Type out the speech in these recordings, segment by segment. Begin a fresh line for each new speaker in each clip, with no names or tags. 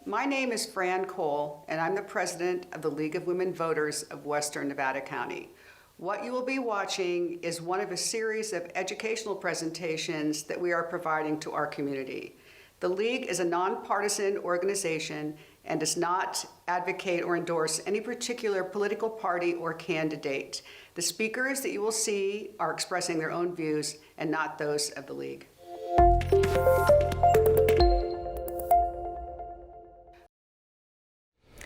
My name is Fran Cole, and I'm the president of the League of Women Voters of Western Nevada County. What you will be watching is one of a series of educational presentations that we are providing to our community. The League is a nonpartisan organization and does not advocate or endorse any particular political party or candidate. The speakers that you will see are expressing their own views and not those of the League.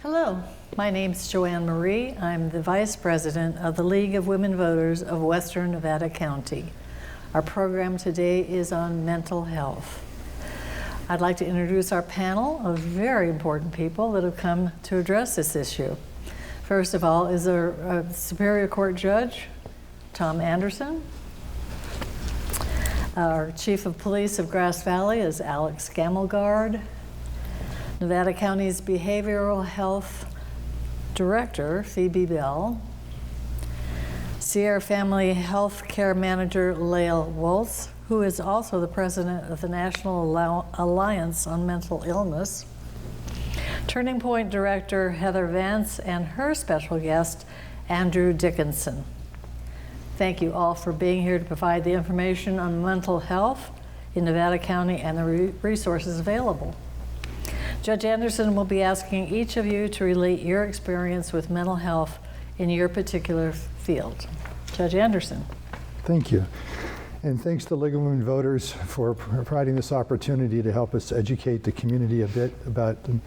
Hello, my name is Joanne Marie. I'm the Vice President of the League of Women Voters of Western Nevada County. Our program today is on mental health. I'd like to introduce our panel of very important people that have come to address this issue. First of all is our Superior Court Judge, Tom Anderson. Our Chief of Police of Grass Valley is Alex Gammelgard. Nevada County's Behavioral Health Director, Phoebe Bell. Sierra Family Health Care Manager, Lael Wolz, who is also the president of the National Alliance on Mental Illness. Turning Point Director, Heather Vance, and her special guest, Drew Dickenson. Thank you all for being here to provide the information on mental health in Nevada County and the resources available. Judge Anderson will be asking each of you to relate your experience with mental health in your particular field. Judge Anderson.
Thank you. And thanks to the League of Women Voters for providing this opportunity to help us educate the community a bit about the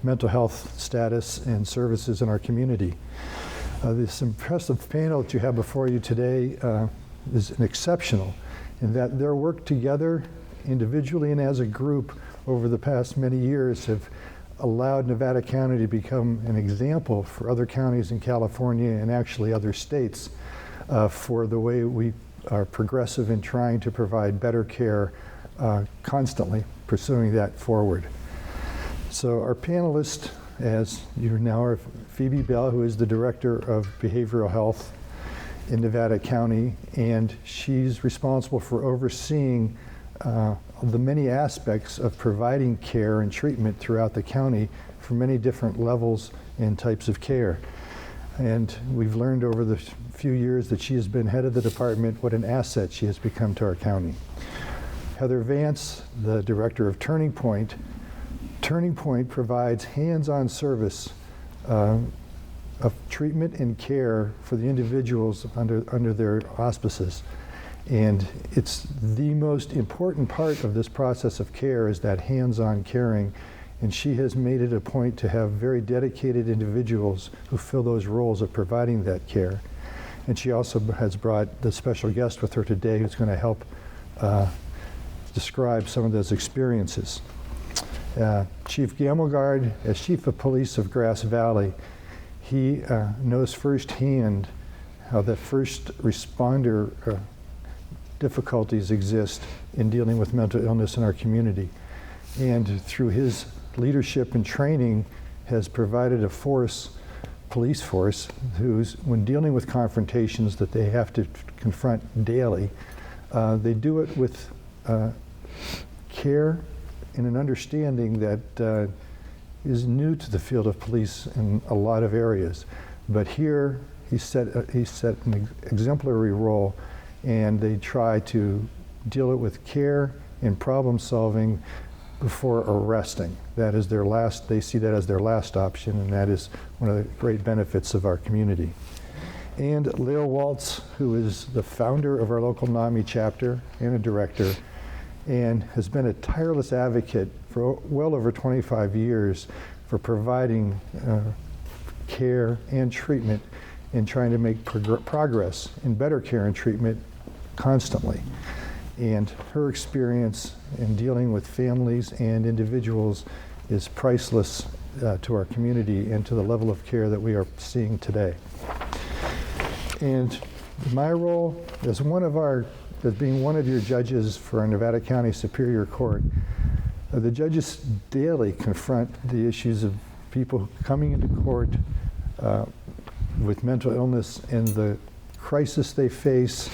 mental health status and services in our community. This impressive panel that you have before you today is exceptional in that their work together, individually and as a group, over the past many years have allowed Nevada County to become an example for other counties in California and actually other states for the way we are progressive in trying to provide better care, constantly pursuing that forward. So our panelists, as you now are, Phoebe Bell, who is the Director of Behavioral Health in Nevada County, and she's responsible for overseeing the many aspects of providing care and treatment throughout the county for many different levels and types of care. And we've learned over the few years that she has been head of the department what an asset she has become to our county. Heather Vance, the Director of Turning Point. Turning Point provides hands-on service of treatment and care for the individuals under their auspices. And it's the most important part of this process of care is that hands-on caring. And she has made it a point to have very dedicated individuals who fill those roles of providing that care. And she also has brought the special guest with her today who's going to help describe some of those experiences. Chief Gammelgard, as Chief of Police of Grass Valley, he knows firsthand how the first responder difficulties exist in dealing with mental illness in our community. And through his leadership and training has provided a police force, who's, when dealing with confrontations that they have to confront daily, they do it with care and an understanding that is new to the field of police in a lot of areas. But here he set an exemplary role, and they try to deal it with care and problem solving before arresting. That is their last, they see that as their last option, and that is one of the great benefits of our community. And Lael Wolz, who is the founder of our local NAMI chapter and a director, and has been a tireless advocate for well over 25 years for providing care and treatment and trying to make progress in better care and treatment constantly. And her experience in dealing with families and individuals is priceless to our community and to the level of care that we are seeing today. And my role as being one of your judges for our Nevada County Superior Court, the judges daily confront the issues of people coming into court with mental illness and the crisis they face,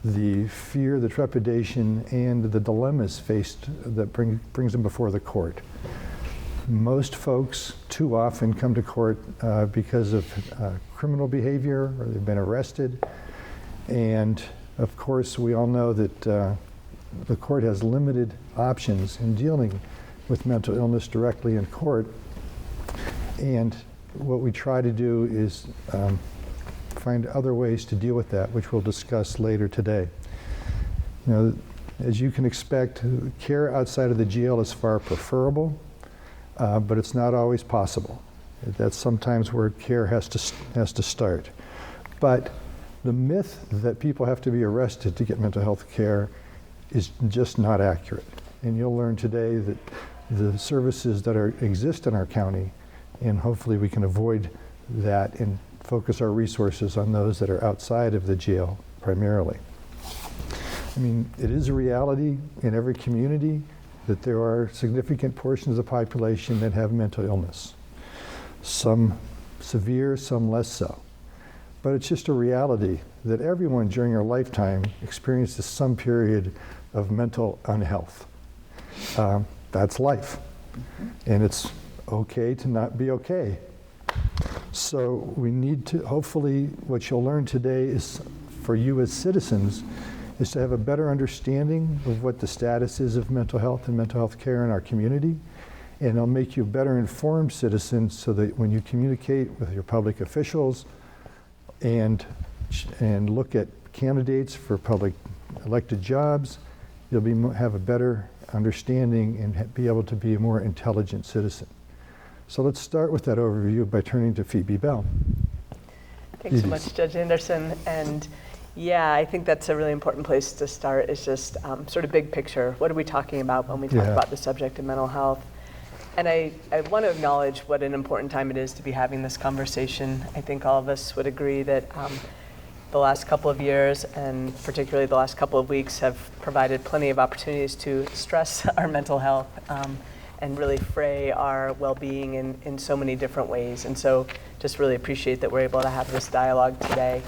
the fear, the trepidation, and the dilemmas faced that brings them before the court. most folks too often come to court because of criminal behavior or they've been arrested. And of course, we all know that the court has limited options in dealing with mental illness directly in court. And what we try to do is find other ways to deal with that, which we'll discuss later today. You know, as you can expect, care outside of the jail is far preferable, but it's not always possible. That's sometimes where care has to start. But the myth that people have to be arrested to get mental health care is just not accurate. And you'll learn today that the services that exist in our county, and hopefully we can avoid that and focus our resources on those that are outside of the jail primarily. I mean, it is a reality in every community that there are significant portions of the population that have mental illness. Some severe, some less so. But it's just a reality that everyone during our lifetime experiences some period of mental unhealth. That's life. And it's okay to not be okay. So we need to, hopefully what you'll learn today is, for you as citizens, is to have a better understanding of what the status is of mental health and mental health care in our community. And it'll make you a better informed citizen so that when you communicate with your public officials and look at candidates for public elected jobs, you'll have a better understanding and be able to be a more intelligent citizen. So let's start with that overview by turning to Phoebe Bell.
Thanks so much, Judge Anderson. And yeah, I think that's a really important place to start, is just sort of big picture. What are we talking about when we talk about the subject of mental health? And I want to acknowledge what an important time it is to be having this conversation. I think all of us would agree that the last couple of years, and particularly the last couple of weeks, have provided plenty of opportunities to stress our mental health and really fray our well-being in so many different ways. And so just really appreciate that we're able to have this dialogue today.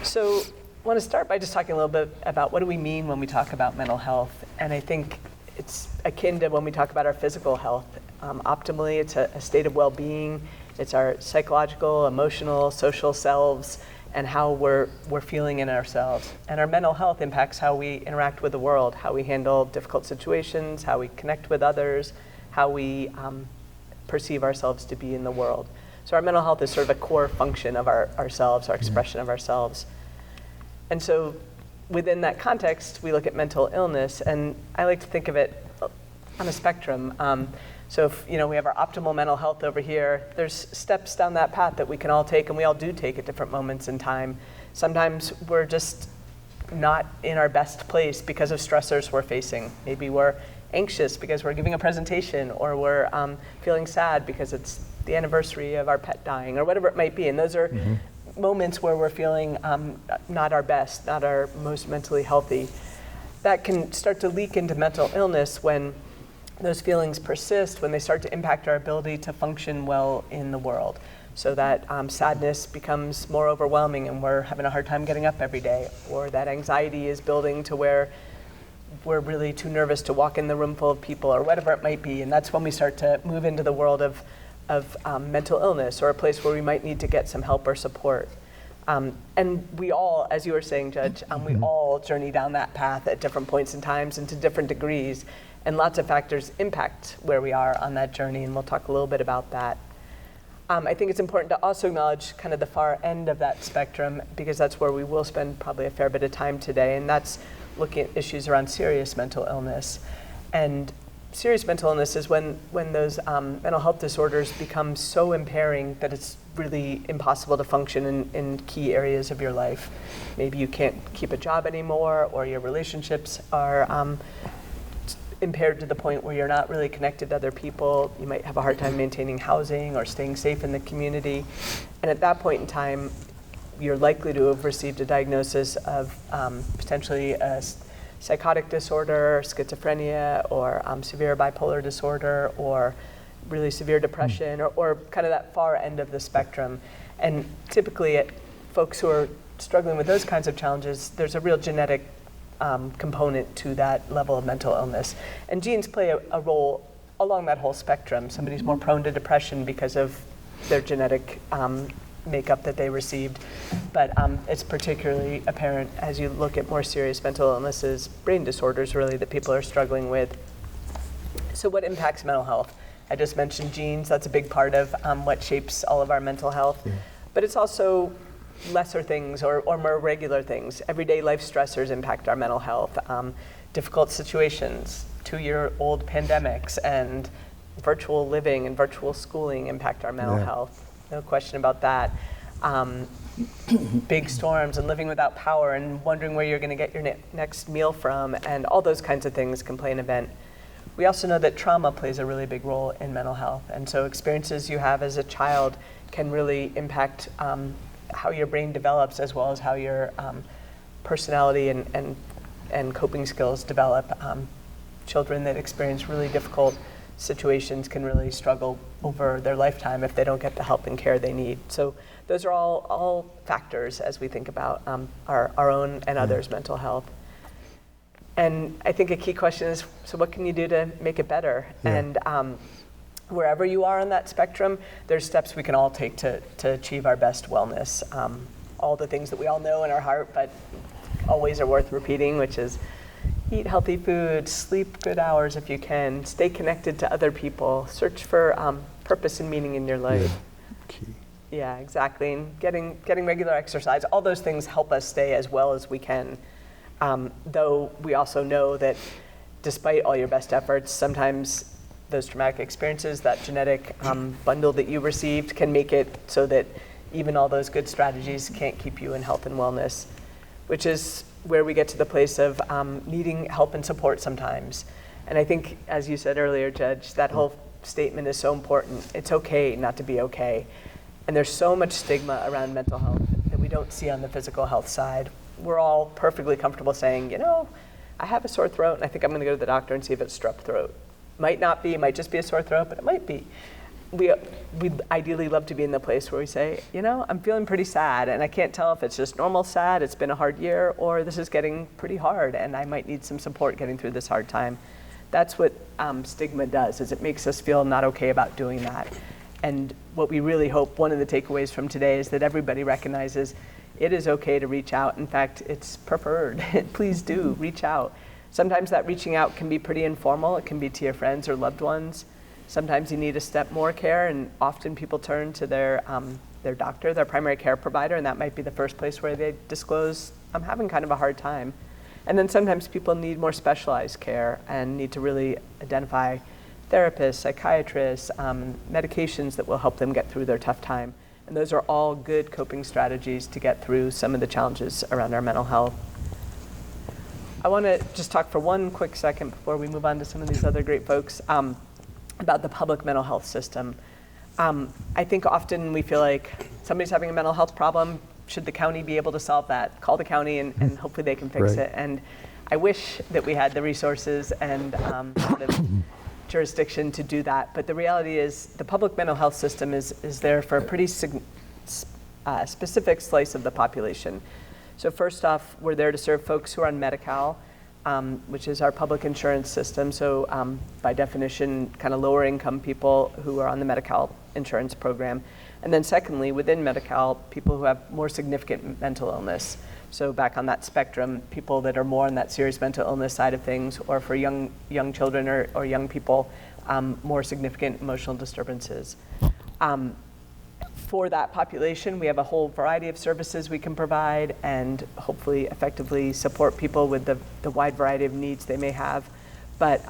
So I want to start by just talking a little bit about what do we mean when we talk about mental health. And I think it's akin to when we talk about our physical health. Optimally, it's a state of well-being. It's our psychological, emotional, social selves, and how we're feeling in ourselves. And our mental health impacts how we interact with the world, how we handle difficult situations, how we connect with others, how we perceive ourselves to be in the world. So our mental health is sort of a core function of ourselves, our expression of ourselves. And so within that context, we look at mental illness, and I like to think of it on a spectrum. So if we have our optimal mental health over here, there's steps down that path that we can all take, and we all do take at different moments in time. Sometimes we're just not in our best place because of stressors we're facing. Maybe we're anxious because we're giving a presentation, or we're feeling sad because it's the anniversary of our pet dying, or whatever it might be. And those are moments where we're feeling not our best, not our most mentally healthy. That can start to leak into mental illness when those feelings persist, when they start to impact our ability to function well in the world. So that sadness becomes more overwhelming and we're having a hard time getting up every day, or that anxiety is building to where we're really too nervous to walk in the room full of people, or whatever it might be. And that's when we start to move into the world of mental illness, or a place where we might need to get some help or support. And we all, as you were saying, Judge, we all journey down that path at different points in times and to different degrees. And lots of factors impact where we are on that journey, and we'll talk a little bit about that. I think it's important to also acknowledge kind of the far end of that spectrum, because that's where we will spend probably a fair bit of time today, and that's looking at issues around serious mental illness. And serious mental illness is when those mental health disorders become so impairing that it's really impossible to function in key areas of your life. Maybe you can't keep a job anymore, or your relationships are impaired to the point where you're not really connected to other people. You might have a hard time maintaining housing or staying safe in the community. And at that point in time, you're likely to have received a diagnosis of potentially a psychotic disorder, schizophrenia, or severe bipolar disorder, or really severe depression, or kind of that far end of the spectrum. And typically, folks who are struggling with those kinds of challenges, there's a real genetic component to that level of mental illness. And genes play a role along that whole spectrum. Somebody's more prone to depression because of their genetic makeup that they received. But it's particularly apparent as you look at more serious mental illnesses, brain disorders really, that people are struggling with. So what impacts mental health? I just mentioned genes. That's a big part of what shapes all of our mental health. Yeah. But it's also lesser things or more regular things. Everyday life stressors impact our mental health. Difficult situations, 2-year-old pandemics, and virtual living and virtual schooling impact our mental health. No question about that. Big storms and living without power and wondering where you're going to get your next meal from, and all those kinds of things can play an event. We also know that trauma plays a really big role in mental health, and so experiences you have as a child can really impact how your brain develops, as well as how your personality and coping skills develop. Children that experience really difficult situations can really struggle over their lifetime if they don't get the help and care they need. So those are all factors as we think about our own and others' mental health. And I think a key question is, so what can you do to make it better? Yeah. And wherever you are on that spectrum, there's steps we can all take to achieve our best wellness. All the things that we all know in our heart, but always are worth repeating, which is eat healthy food, sleep good hours if you can, stay connected to other people, search for purpose and meaning in your life.
Yeah. Key.
Yeah, exactly. And getting regular exercise, all those things help us stay as well as we can. Though we also know that despite all your best efforts, sometimes those traumatic experiences, that genetic bundle that you received, can make it so that even all those good strategies can't keep you in health and wellness, which is where we get to the place of needing help and support sometimes. And I think, as you said earlier, Judge, that whole statement is so important. It's okay not to be okay. And there's so much stigma around mental health that we don't see on the physical health side. We're all perfectly comfortable saying, I have a sore throat and I think I'm gonna go to the doctor and see if it's strep throat. Might not be, it might just be a sore throat, but it might be. We'd ideally love to be in the place where we say, I'm feeling pretty sad and I can't tell if it's just normal sad, it's been a hard year, or this is getting pretty hard and I might need some support getting through this hard time. That's what stigma does, is it makes us feel not okay about doing that. And what we really hope, one of the takeaways from today, is that everybody recognizes it is okay to reach out. In fact, it's preferred. Please do reach out. Sometimes that reaching out can be pretty informal. It can be to your friends or loved ones. Sometimes you need a step more care, and often people turn to their doctor, their primary care provider, and that might be the first place where they disclose, I'm having kind of a hard time. And then sometimes people need more specialized care and need to really identify therapists, psychiatrists, medications that will help them get through their tough time. And those are all good coping strategies to get through some of the challenges around our mental health. I want to just talk for one quick second before we move on to some of these other great folks about the public mental health system. I think often we feel like somebody's having a mental health problem, should the county be able to solve that? Call the county and hopefully they can fix it. And I wish that we had the resources and the jurisdiction to do that. But the reality is the public mental health system is there for a pretty specific slice of the population. So first off, we're there to serve folks who are on Medi-Cal, which is our public insurance system. So by definition, kind of lower income people who are on the Medi-Cal insurance program. And then secondly, within Medi-Cal, people who have more significant mental illness. So back on that spectrum, people that are more on that serious mental illness side of things, or for young children or young people, more significant emotional disturbances. For that population, we have a whole variety of services we can provide and hopefully effectively support people with the wide variety of needs they may have. But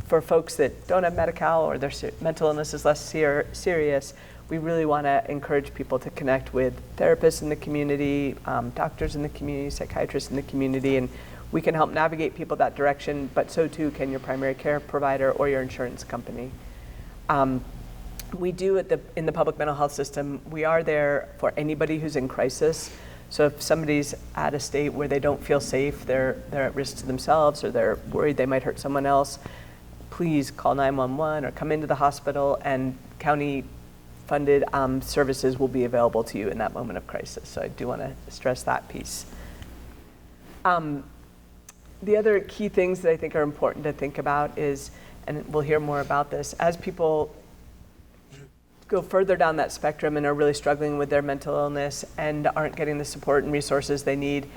for folks that don't have Medi-Cal or their mental illness is less serious, we really want to encourage people to connect with therapists in the community, doctors in the community, psychiatrists in the community, and we can help navigate people that direction, but so too can your primary care provider or your insurance company. We do in the public mental health system, we are there for anybody who's in crisis. So if somebody's at a state where they don't feel safe, they're at risk to themselves, or they're worried they might hurt someone else, please call 911 or come into the hospital, and county funded services will be available to you in that moment of crisis. So I do want to stress that piece. The other key things that I think are important to think about is and we'll hear more about this, as people go further down that spectrum and are really struggling with their mental illness and aren't getting the support and resources they need,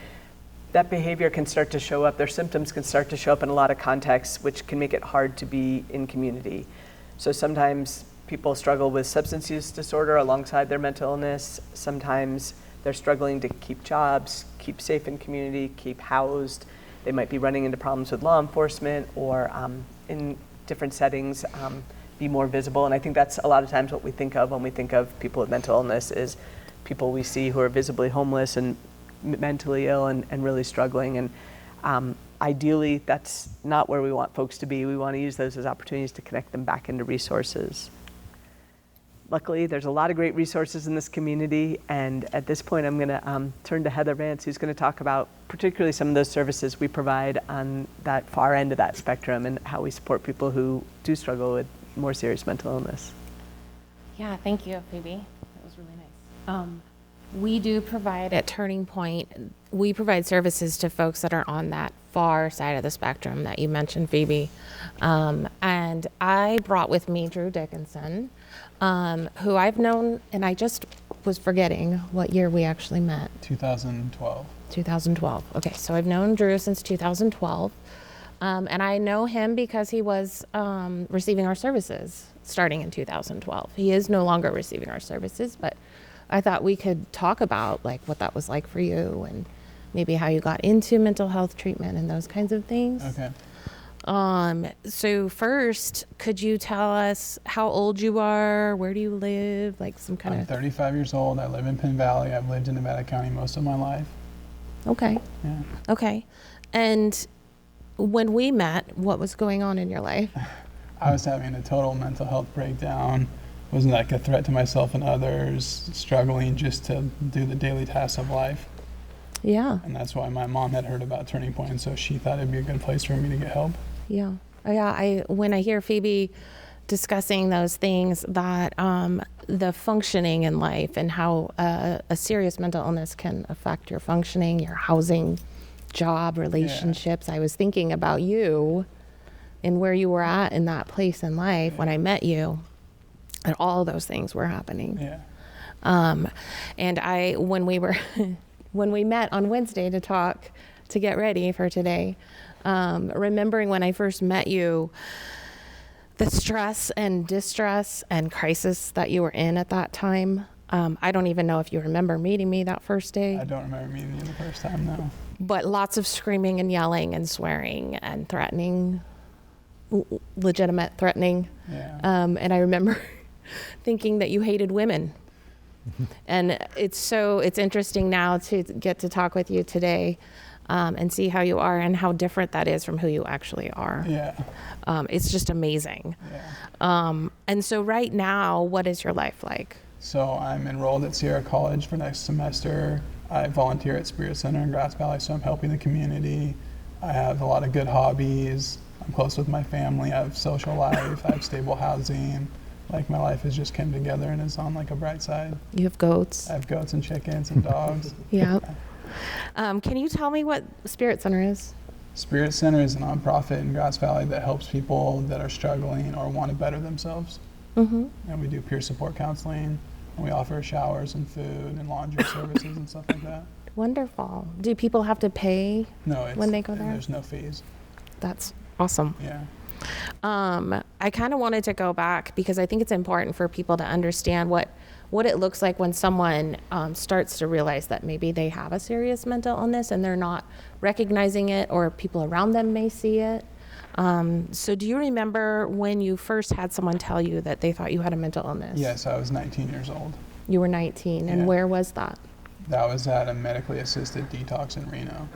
that behavior can start to show up, their symptoms can start to show up in a lot of contexts, which can make it hard to be in community. So sometimes people struggle with substance use disorder alongside their mental illness. Sometimes they're struggling to keep jobs, keep safe in community, keep housed. They might be running into problems with law enforcement or in different settings, be more visible. And I think that's a lot of times what we think of when we think of people with mental illness is people we see who are visibly homeless and mentally ill and really struggling. And ideally, that's not where we want folks to be. We want to use those as opportunities to connect them back into resources. Luckily, there's a lot of great resources in this community, and at this point I'm going to turn to Heather Vance, who's going to talk about particularly some of those services we provide on that far end of that spectrum and how we support people who do struggle with more serious mental illness.
Yeah, thank you, Phoebe. That was really nice. We do provide at Turning Point, we provide services to folks that are on that far side of the spectrum that you mentioned, Phoebe. And I brought with me Drew Dickenson, who I've known, and I just was forgetting what year we actually met.
2012.
2012. Okay, so I've known Drew since 2012. And I know him because he was receiving our services starting in 2012. He is no longer receiving our services, but I thought we could talk about like what that was like for you and maybe how you got into mental health treatment and those kinds of things.
Okay.
So first, could you tell us how old you are? Where do you live? Like some kind
I'm
of...
35 years old. I live in Penn Valley. I've lived in Nevada County most of my life.
Okay.
Yeah.
Okay. And when we met, what was going on in your life?
I was having a total mental health breakdown. Was like a threat to myself and others, struggling just to do the daily tasks of life.
Yeah.
And that's why my mom had heard about Turning Point, so she thought it'd be a good place for me to get help.
Yeah. Yeah. When I hear Phoebe discussing those things, that the functioning in life and how a serious mental illness can affect your functioning, your housing, job, relationships. I was thinking about you and where you were at in that place in life when I met you, and all those things were happening.
Yeah.
And when we met on Wednesday to talk, to get ready for today, remembering when I first met you, the stress and distress and crisis that you were in at that time. I don't even know if you remember meeting me that first day.
I don't remember meeting you the first time, no.
But lots of screaming and yelling and swearing and threatening, legitimate threatening.
Yeah.
And I remember thinking that you hated women. And it's interesting now to get to talk with you today and see how you are and how different that is from who you actually are.
Yeah.
It's just amazing.
Yeah.
And so right now, what is your life like?
So I'm enrolled at Sierra College for next semester. I volunteer at Spirit Center in Grass Valley, so I'm helping the community. I have a lot of good hobbies. I'm close with my family. I have social life. I have stable housing. Like my life has just came together and is on like a bright side.
You have goats.
I have goats and chickens and dogs.
Yeah. Can you tell me what Spirit Center is?
Spirit Center is a nonprofit in Grass Valley that helps people that are struggling or want to better themselves.
Mm-hmm.
And we do peer support counseling, and we offer showers and food and laundry services and stuff like that.
Wonderful. Do people have to pay when they go there?
There's no fees.
That's awesome.
Yeah.
I kind of wanted to go back because I think it's important for people to understand what it looks like when someone starts to realize that maybe they have a serious mental illness and they're not recognizing it, or people around them may see it. So do you remember when you first had someone tell you that they thought you had a mental illness?
Yes, I was 19 years old.
You were 19, and
Yeah.
where was that?
That was at a medically assisted detox in Reno.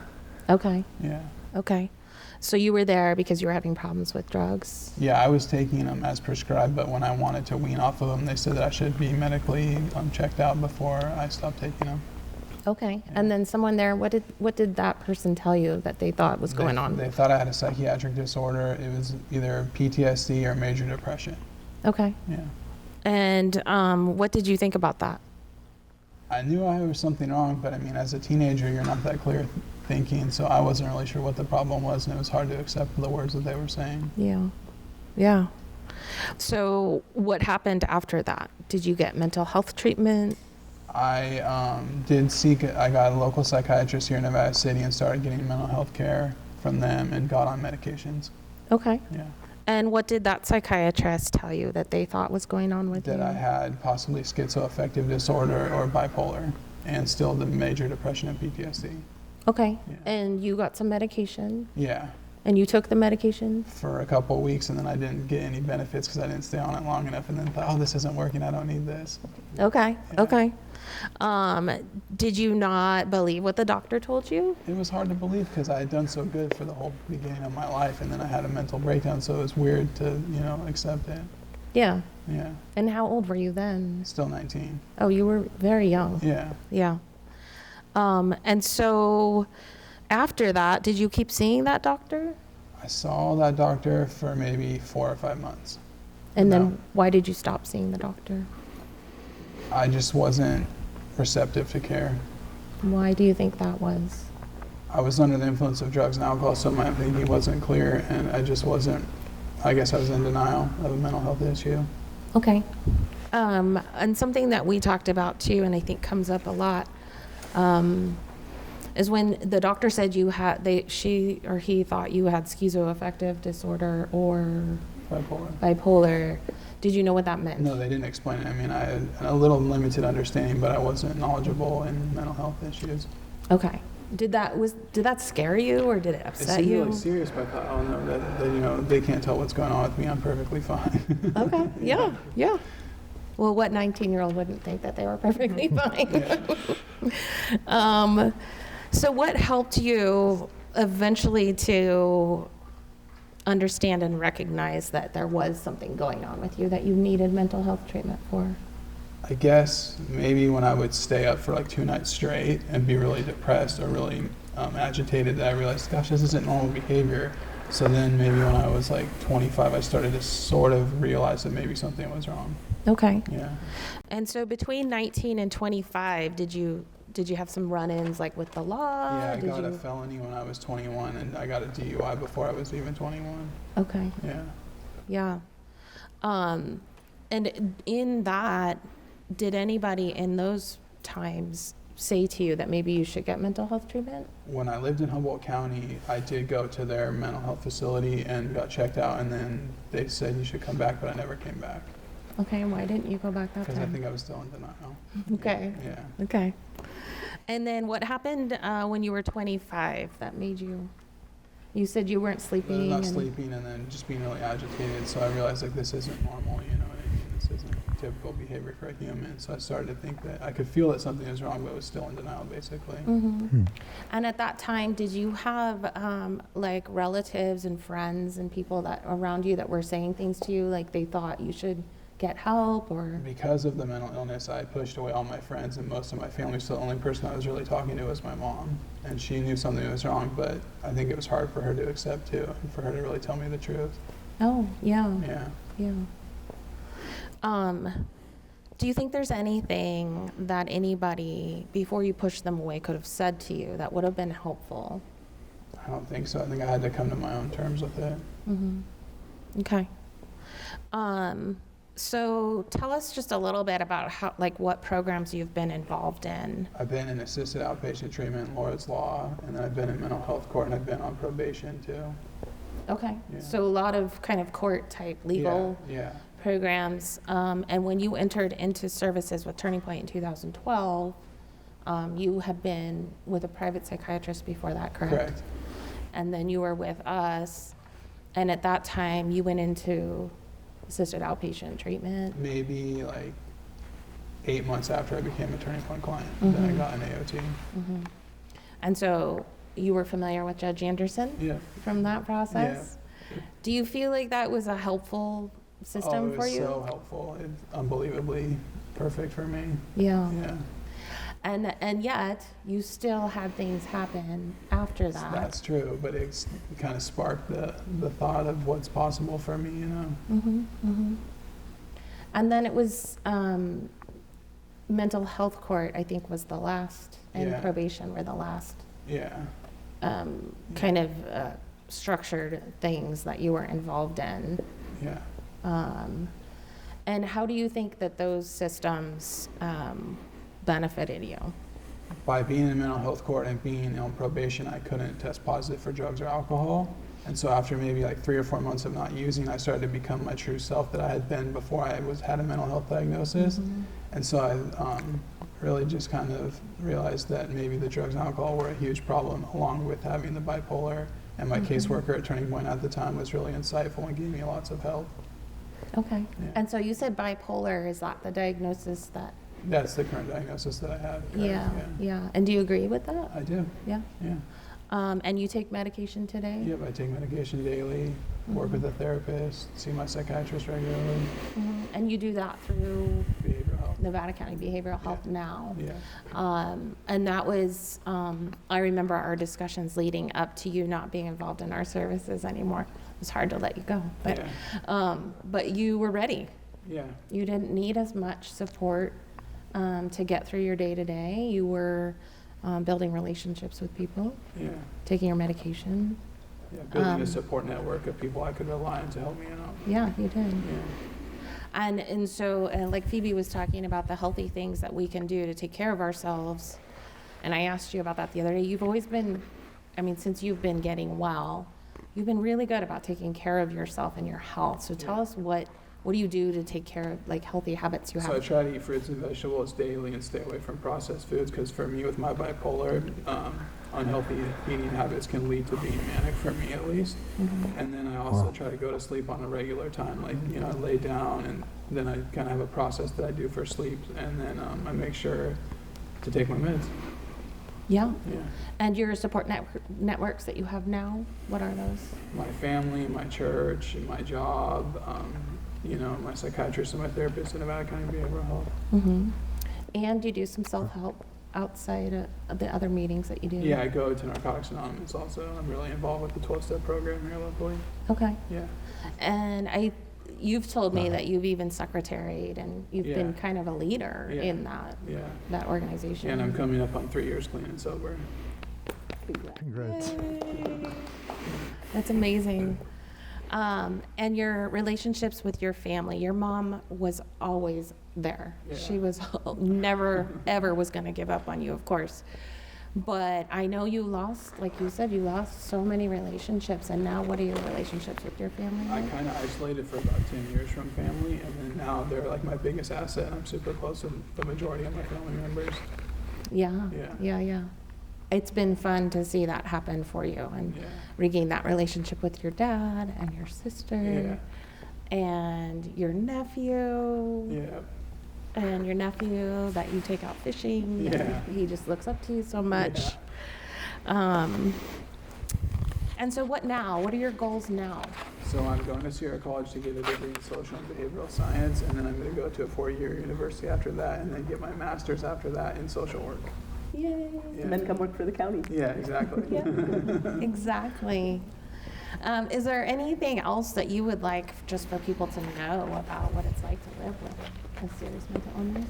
Okay.
Yeah.
Okay. So you were there because you were having problems with drugs?
Yeah, I was taking them as prescribed, but when I wanted to wean off of them, they said that I should be medically checked out before I stopped taking them.
Okay. And then someone there, what did that person tell you that they thought was going on?
They thought I had a psychiatric disorder. It was either PTSD or major depression.
Okay.
Yeah.
And what did you think about that?
I knew I was something wrong, but I mean, as a teenager, you're not that clear thinking, so I wasn't really sure what the problem was, and it was hard to accept the words that they were saying.
Yeah. Yeah. So what happened after that? Did you get mental health treatment?
I I got a local psychiatrist here in Nevada City and started getting mental health care from them and got on medications.
Okay.
Yeah.
And what did that psychiatrist tell you that they thought was going on with you?
That I had possibly schizoaffective disorder or bipolar and still the major depression and PTSD.
Okay.
Yeah.
And you got some medication?
Yeah.
And you took the medication?
For a couple of weeks, and then I didn't get any benefits because I didn't stay on it long enough, and then thought, oh, this isn't working, I don't need this.
Okay.
Yeah.
Okay. Did you not believe what the doctor told you?
It was hard to believe because I had done so good for the whole beginning of my life, and then I had a mental breakdown, so it was weird to, accept it.
Yeah.
Yeah.
And how old were you then?
Still 19.
Oh, you were very young.
Yeah.
Yeah. And so after that, did you keep seeing that doctor?
I saw that doctor for maybe 4 or 5 months.
And
No.
then why did you stop seeing the doctor?
I just wasn't receptive to care.
Why do you think that was?
I was under the influence of drugs and alcohol, so my thinking wasn't clear, and I just wasn't, I guess I was in denial of a mental health issue.
Okay. And something that we talked about too, and I think comes up a lot, is when the doctor said you had, she or he thought you had schizoaffective disorder or bipolar. Did you know what that meant?
No, they didn't explain it. I mean, I had a little limited understanding, but I wasn't knowledgeable in mental health issues.
Okay. Did that scare you or did it
It
upset
seemed
you?
really serious, but I thought, oh no, that they can't tell what's going on with me. I'm perfectly fine.
Okay. Yeah. Yeah. Well, what 19-year-old wouldn't think that they were perfectly fine? So what helped you eventually to understand and recognize that there was something going on with you that you needed mental health treatment for?
I guess maybe when I would stay up for like 2 nights straight and be really depressed or really agitated, that I realized, gosh, this isn't normal behavior. So then maybe when I was like 25, I started to sort of realize that maybe something was wrong.
Okay.
Yeah.
And so between 19 and 25, did you have some run-ins like with the law?
Yeah, I got a felony when I was 21, and I got a DUI before I was even 21.
Okay.
Yeah.
Yeah. And in that, did anybody in those times say to you that maybe you should get mental health treatment?
When I lived in Humboldt County, I did go to their mental health facility and got checked out, and then they said you should come back, but I never came back.
Okay, why didn't you go back that
Because I
time?
think I was still in denial.
Okay.
Yeah.
Okay. And then what happened when you were 25 that made you said you weren't sleeping?
Not sleeping and then just being really agitated, so I realized like this isn't normal, you know what I mean? This isn't typical behavior for a human. So I started to think that I could feel that something was wrong, but was still in denial basically.
Mm-hmm. And at that time, did you have like relatives and friends and people that around you that were saying things to you like they thought you should get help or?
Because of the mental illness, I pushed away all my friends and most of my family, so the only person I was really talking to was my mom. And she knew something was wrong, but I think it was hard for her to accept too, and for her to really tell me the truth.
Oh, yeah.
Yeah.
Yeah. Do you think there's anything that anybody, before you pushed them away, could have said to you that would have been helpful?
I don't think so. I think I had to come to my own terms with it.
Mm-hmm. Okay. So tell us just a little bit about how, like, what programs you've been involved in.
I've been in assisted outpatient treatment, Laura's Law, and then I've been in mental health court, and I've been on probation too.
Okay.
Yeah.
So a lot of kind of court type legal
Yeah.
programs. And when you entered into services with Turning Point in 2012, you had been with a private psychiatrist before that, correct?
Correct.
And then you were with us, and at that time you went into assisted outpatient treatment.
Maybe like 8 months after I became a Turning Point client,
Mm-hmm.
then I got an AOT.
Mm-hmm. And so you were familiar with Judge Anderson
Yeah.
from that process?
Yeah.
Do you feel like that was a helpful system for you?
It was so helpful. It's unbelievably perfect for me.
Yeah.
Yeah.
And yet you still had things happen after that.
That's true, but it kind of sparked the thought of what's possible for me, you know?
Mm-hmm, mm-hmm. And then it was mental health court, I think, was the last, and
Yeah.
probation were the last
Yeah.
kind of structured things that you were involved in.
Yeah.
And how do you think that those systems benefited you?
By being in mental health court and being on probation, I couldn't test positive for drugs or alcohol. And so after maybe like 3 or 4 months of not using, I started to become my true self that I had been before I had a mental health diagnosis. And so I really just kind of realized that maybe the drugs and alcohol were a huge problem, along with having the bipolar. And my caseworker at Turning Point at the time was really insightful and gave me lots of help.
Okay.
Yeah.
And so you said bipolar, is that the diagnosis that?
That's the current diagnosis that I have. correct?
Yeah. And do you agree with that?
I do.
Yeah.
Yeah.
And you take medication today?
Yep, I take medication daily, work with a therapist, see my psychiatrist regularly,
And you do that through
behavioral health.
Nevada County Behavioral Health now?
Yeah.
And that was, I remember our discussions leading up to you not being involved in our services anymore. It was hard to let you go, but you were ready.
Yeah.
You didn't need as much support to get through your day-to-day. You were building relationships with people,
Yeah.
taking your medication.
Yeah. Building a support network of people I could rely on to help me out.
Yeah, you did.
Yeah.
And so, like Phoebe was talking about the healthy things that we can do to take care of ourselves, and I asked you about that the other day. You've always been, I mean, since you've been getting well, you've been really good about taking care of yourself and your health. So tell us what do you do to take care of like healthy habits you have?
So I try to eat fruits and vegetables daily and stay away from processed foods, because for me with my bipolar, unhealthy eating habits can lead to being manic, for me at least. And then I also try to go to sleep on a regular time, like, you know, I lay down and then I kind of have a process that I do for sleep, and then I make sure to take my meds.
Yeah.
Yeah.
And your support networks that you have now, what are those?
My family, my church, and my job, you know, my psychiatrist and my therapist in Nevada County Behavioral Health.
And you do some self-help outside of the other meetings that you do?
Yeah, I go to Narcotics Anonymous also. I'm really involved with the 12-step program here locally.
Okay.
Yeah.
And you've told me that you've even secretaried and you've been
Yeah.
kind of a leader
Yeah.
in that
Yeah.
that organization.
And I'm coming up on 3 years clean and sober.
Congrats.
Yay. That's amazing. And your relationships with your family, your mom was always there.
Yeah.
She was never, ever was going to give up on you, of course. But I know you lost, like you said, you lost so many relationships. And now what are your relationships with your family
I
like?
kind of isolated for about 10 years from family, and then now they're like my biggest asset, and I'm super close with the majority of my family members.
Yeah.
Yeah.
Yeah. It's been fun to see that happen for you and
Yeah.
regain that relationship with your dad and your sister and your nephew.
Yeah.
And your nephew that you take out fishing.
Yeah.
And he just looks up to you so much. And so what now? What are your goals now?
So I'm going to Sierra College to get a degree in social and behavioral science, and then I'm going to go to a 4-year university after that, and then get my master's after that in social work.
Yay.
Yeah.
And then come work for the county.
Yeah, exactly.
Yeah, exactly. Is there anything else that you would like just for people to know about what it's like to live with a serious mental illness?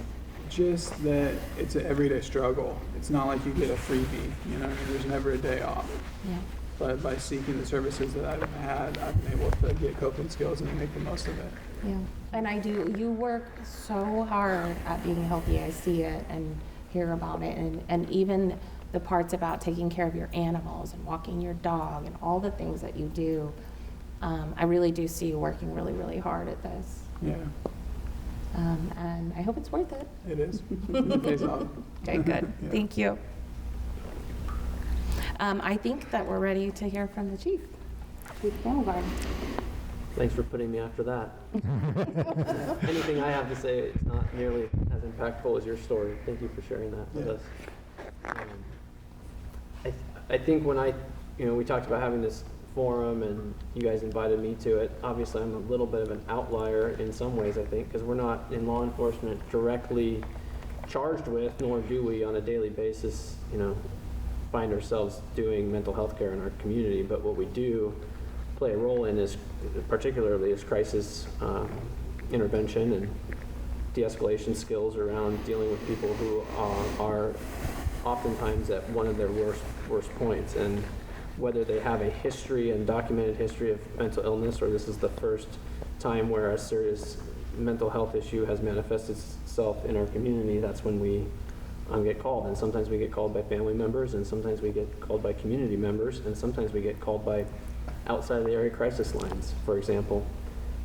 Just that it's an everyday struggle. It's not like you get a freebie, you know what I mean? There's never a day off.
Yeah.
But by seeking the services that I've had, I've been able to get coping skills and make the most of it.
Yeah. And you work so hard at being healthy. I see it and hear about it. And even the parts about taking care of your animals and walking your dog and all the things that you do. I really do see you working really, really hard at this.
Yeah,
And I hope it's worth it.
it is. It pays off.
Okay, good.
Yeah.
Thank you. I think that we're ready to hear from the chief, Chief Gammelgard.
Thanks for putting me after that. Anything I have to say, it's not nearly as impactful as your story. Thank you for sharing that with us. I think when we talked about having this forum and you guys invited me to it, obviously I'm a little bit of an outlier in some ways, I think, because we're not in law enforcement directly charged with, nor do we on a daily basis, find ourselves doing mental health care in our community. But what we do play a role in is particularly is crisis intervention and de-escalation skills around dealing with people who are oftentimes at one of their worst points. And whether they have a history and documented history of mental illness, or this is the first time where a serious mental health issue has manifested itself in our community, that's when we get called. And sometimes we get called by family members, and sometimes we get called by community members, and sometimes we get called by outside of the area crisis lines, for example.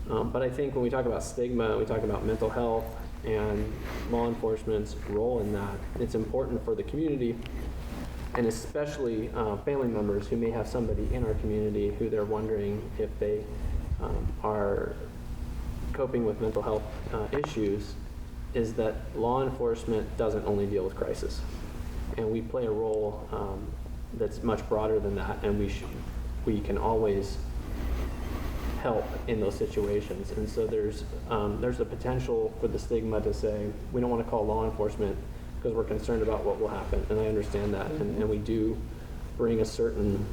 But I think when we talk about stigma, we talk about mental health and law enforcement's role in that, it's important for the community, and especially family members who may have somebody in our community who they're wondering if they are coping with mental health issues, is that law enforcement doesn't only deal with crisis. And we play a role that's much broader than that, and we can always help in those situations. And so there's a potential for the stigma to say, we don't want to call law enforcement because we're concerned about what will happen. And I understand that. And we do bring a certain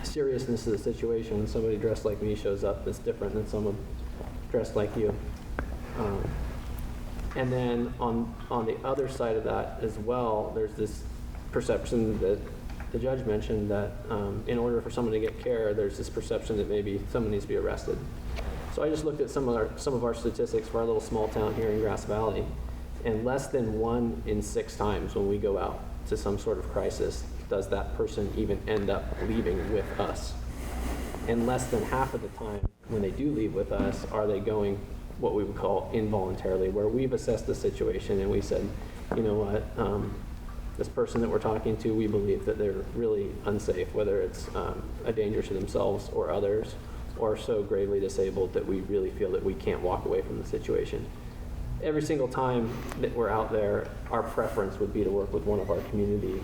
seriousness to the situation. When somebody dressed like me shows up, that's different than someone dressed like you. And then on the other side of that as well, there's this perception that the judge mentioned that in order for someone to get care, there's this perception that maybe someone needs to be arrested. So I just looked at some of our statistics for our little small town here in Grass Valley, and less than 1 in 6 times when we go out to some sort of crisis does that person even end up leaving with us. And less than half of the time when they do leave with us are they going what we would call involuntarily, where we've assessed the situation and we said, you know what, this person that we're talking to, we believe that they're really unsafe, whether it's a danger to themselves or others, or so gravely disabled that we really feel that we can't walk away from the situation. Every single time that we're out there, our preference would be to work with one of our community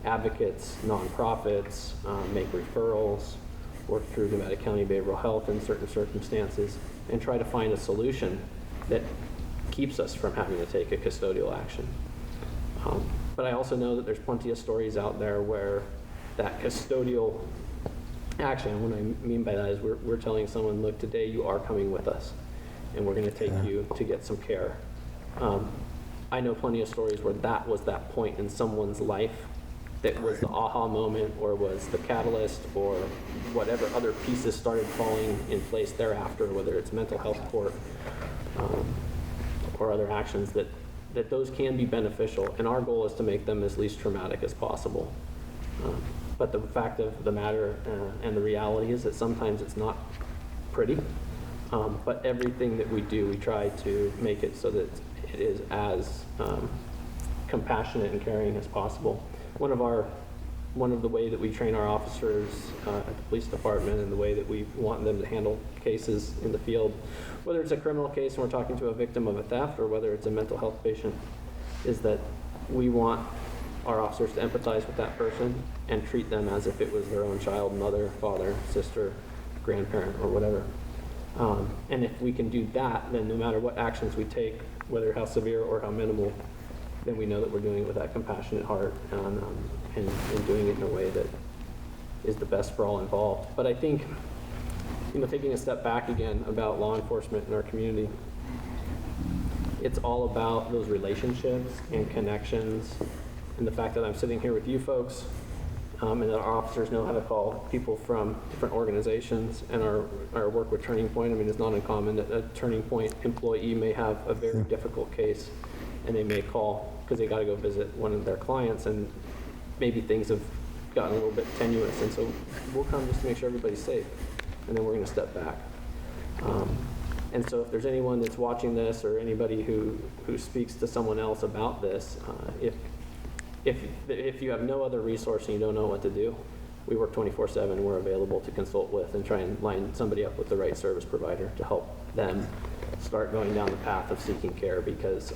advocates, nonprofits, make referrals, work through Nevada County Behavioral Health in certain circumstances, and try to find a solution that keeps us from having to take a custodial action. But I also know that there's plenty of stories out there where that custodial action, what I mean by that is we're telling someone, look, today you are coming with us, and we're going to take you to get some care. I know plenty of stories where that was that point in someone's life that was the aha moment, or was the catalyst, or whatever other pieces started falling in place thereafter, whether it's mental health court or other actions, that those can be beneficial. And our goal is to make them as least traumatic as possible. But the fact of the matter and the reality is that sometimes it's not pretty. But everything that we do, we try to make it so that it is as compassionate and caring as possible. One of the way that we train our officers at the police department, and the way that we want them to handle cases in the field, whether it's a criminal case and we're talking to a victim of a theft, or whether it's a mental health patient, is that we want our officers to empathize with that person and treat them as if it was their own child, mother, father, sister, grandparent, or whatever. And if we can do that, then no matter what actions we take, whether how severe or how minimal, then we know that we're doing it with that compassionate heart and doing it in a way that is the best for all involved. But I think, taking a step back again about law enforcement in our community, it's all about those relationships and connections, and the fact that I'm sitting here with you folks, and that our officers know how to call people from different organizations, and our work with Turning Point. I mean, it's not uncommon that a Turning Point employee may have a very difficult case, and they may call because they got to go visit one of their clients, and maybe things have gotten a little bit tenuous, and so we'll come just to make sure everybody's safe, and then we're going to step back. And so if there's anyone that's watching this, or anybody who speaks to someone else about this, if you have no other resource and you don't know what to do, we work 24/7. We're available to consult with and try and line somebody up with the right service provider to help them start going down the path of seeking care, because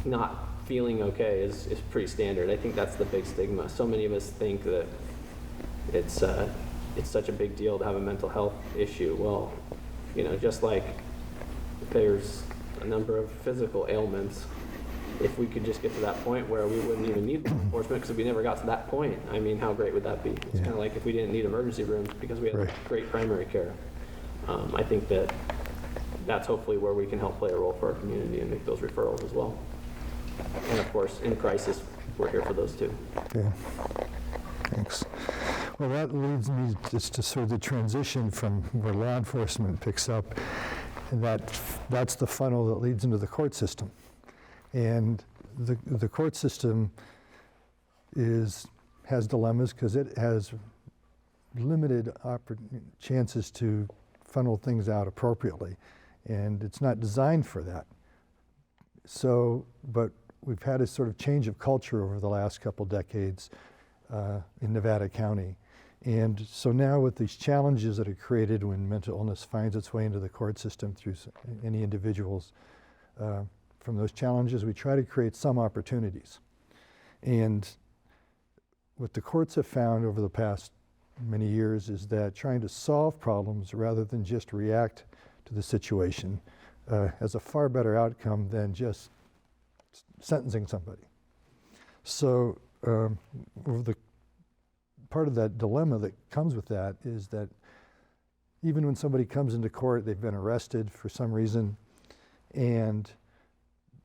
not feeling okay is pretty standard. I think that's the big stigma. So many of us think that it's such a big deal to have a mental health issue. Well, just like there's a number of physical ailments, if we could just get to that point where we wouldn't even need law enforcement because we never got to that point, I mean, how great would that be? It's kind of like if we didn't need emergency rooms because we had great primary care. I think that's hopefully where we can help play a role for our community and make those referrals as well. And of course, in crisis, we're here for those too.
Okay, thanks. Well, that leads me just to sort of the transition from where law enforcement picks up, and that's the funnel that leads into the court system. And the court system has dilemmas because it has limited chances to funnel things out appropriately, and it's not designed for that. So, but we've had a sort of change of culture over the last couple decades in Nevada County. And so now with these challenges that are created when mental illness finds its way into the court system through any individuals, from those challenges we try to create some opportunities. And what the courts have found over the past many years is that trying to solve problems rather than just react to the situation has a far better outcome than just sentencing somebody. So part of that dilemma that comes with that is that even when somebody comes into court, they've been arrested for some reason, and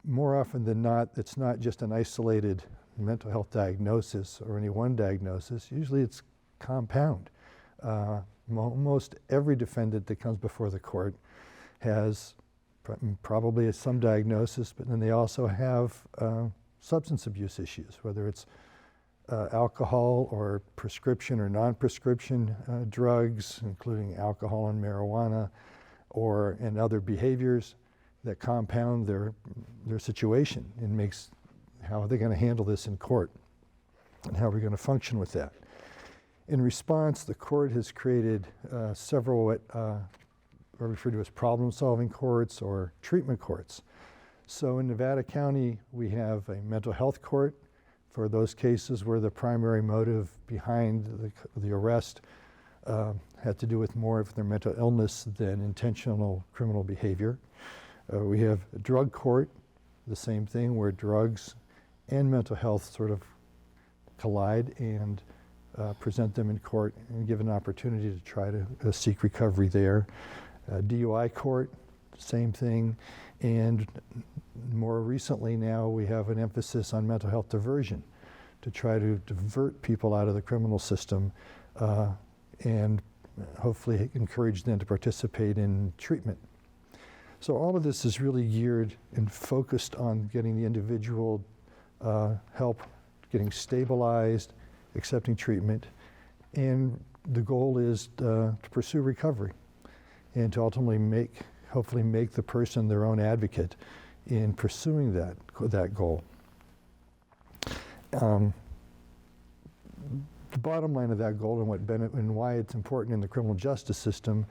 more often than not, it's not just an isolated mental health diagnosis or any one diagnosis. Usually it's compound. Most every defendant that comes before the court has probably some diagnosis, but then they also have substance abuse issues, whether it's alcohol or prescription or non-prescription drugs, including alcohol and marijuana, and other behaviors that compound their situation and makes how are they going to handle this in court and how are we going to function with that. In response, the court has created several what are referred to as problem-solving courts or treatment courts. So in Nevada County, we have a mental health court for those cases where the primary motive behind the arrest had to do with more of their mental illness than intentional criminal behavior. We have a drug court, the same thing, where drugs and mental health sort of collide and present them in court and give an opportunity to try to seek recovery there. DUI court, same thing. And more recently now, we have an emphasis on mental health diversion to try to divert people out of the criminal system and hopefully encourage them to participate in treatment. So all of this is really geared and focused on getting the individual help, getting stabilized, accepting treatment, and the goal is to pursue recovery and to ultimately hopefully make the person their own advocate in pursuing that goal. The bottom line of that goal and why it's important in the criminal justice system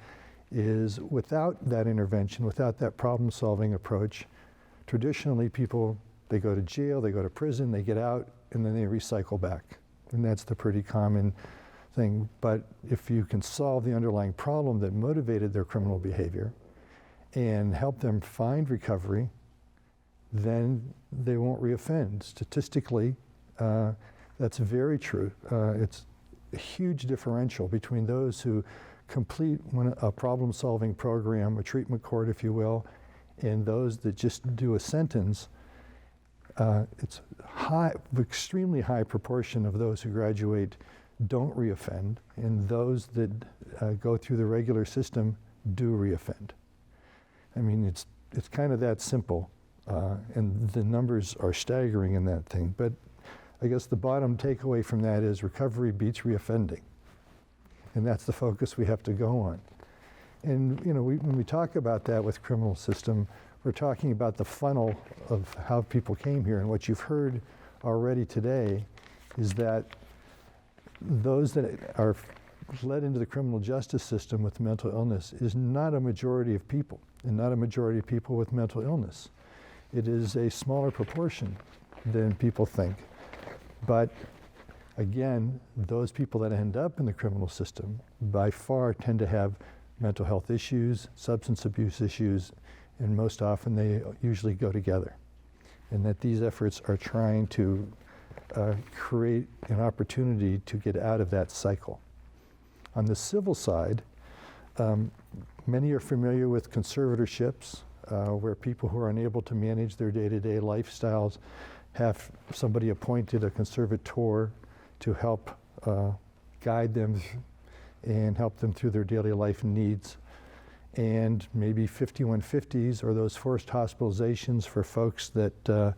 is without that intervention, without that problem-solving approach, traditionally people, they go to jail, they go to prison, they get out, and then they recycle back. And that's the pretty common thing. But if you can solve the underlying problem that motivated their criminal behavior and help them find recovery, then they won't reoffend. Statistically, that's very true. It's a huge differential between those who complete a problem-solving program, a treatment court, if you will, and those that just do a sentence. It's extremely high proportion of those who graduate don't reoffend, and those that go through the regular system do reoffend. I mean, it's kind of that simple, and the numbers are staggering in that thing. But I guess the bottom takeaway from that is recovery beats reoffending, and that's the focus we have to go on. And when we talk about that with criminal system, we're talking about the funnel of how people came here. And what you've heard already today is that those that are led into the criminal justice system with mental illness is not a majority of people, and not a majority of people with mental illness. It is a smaller proportion than people think. But again, those people that end up in the criminal system by far tend to have mental health issues, substance abuse issues, and most often they usually go together. And that these efforts are trying to create an opportunity to get out of that cycle. On the civil side, many are familiar with conservatorships, where people who are unable to manage their day-to-day lifestyles have somebody appointed, a conservator, to help guide them and help them through their daily life needs. And maybe 5150s, or those forced hospitalizations for folks that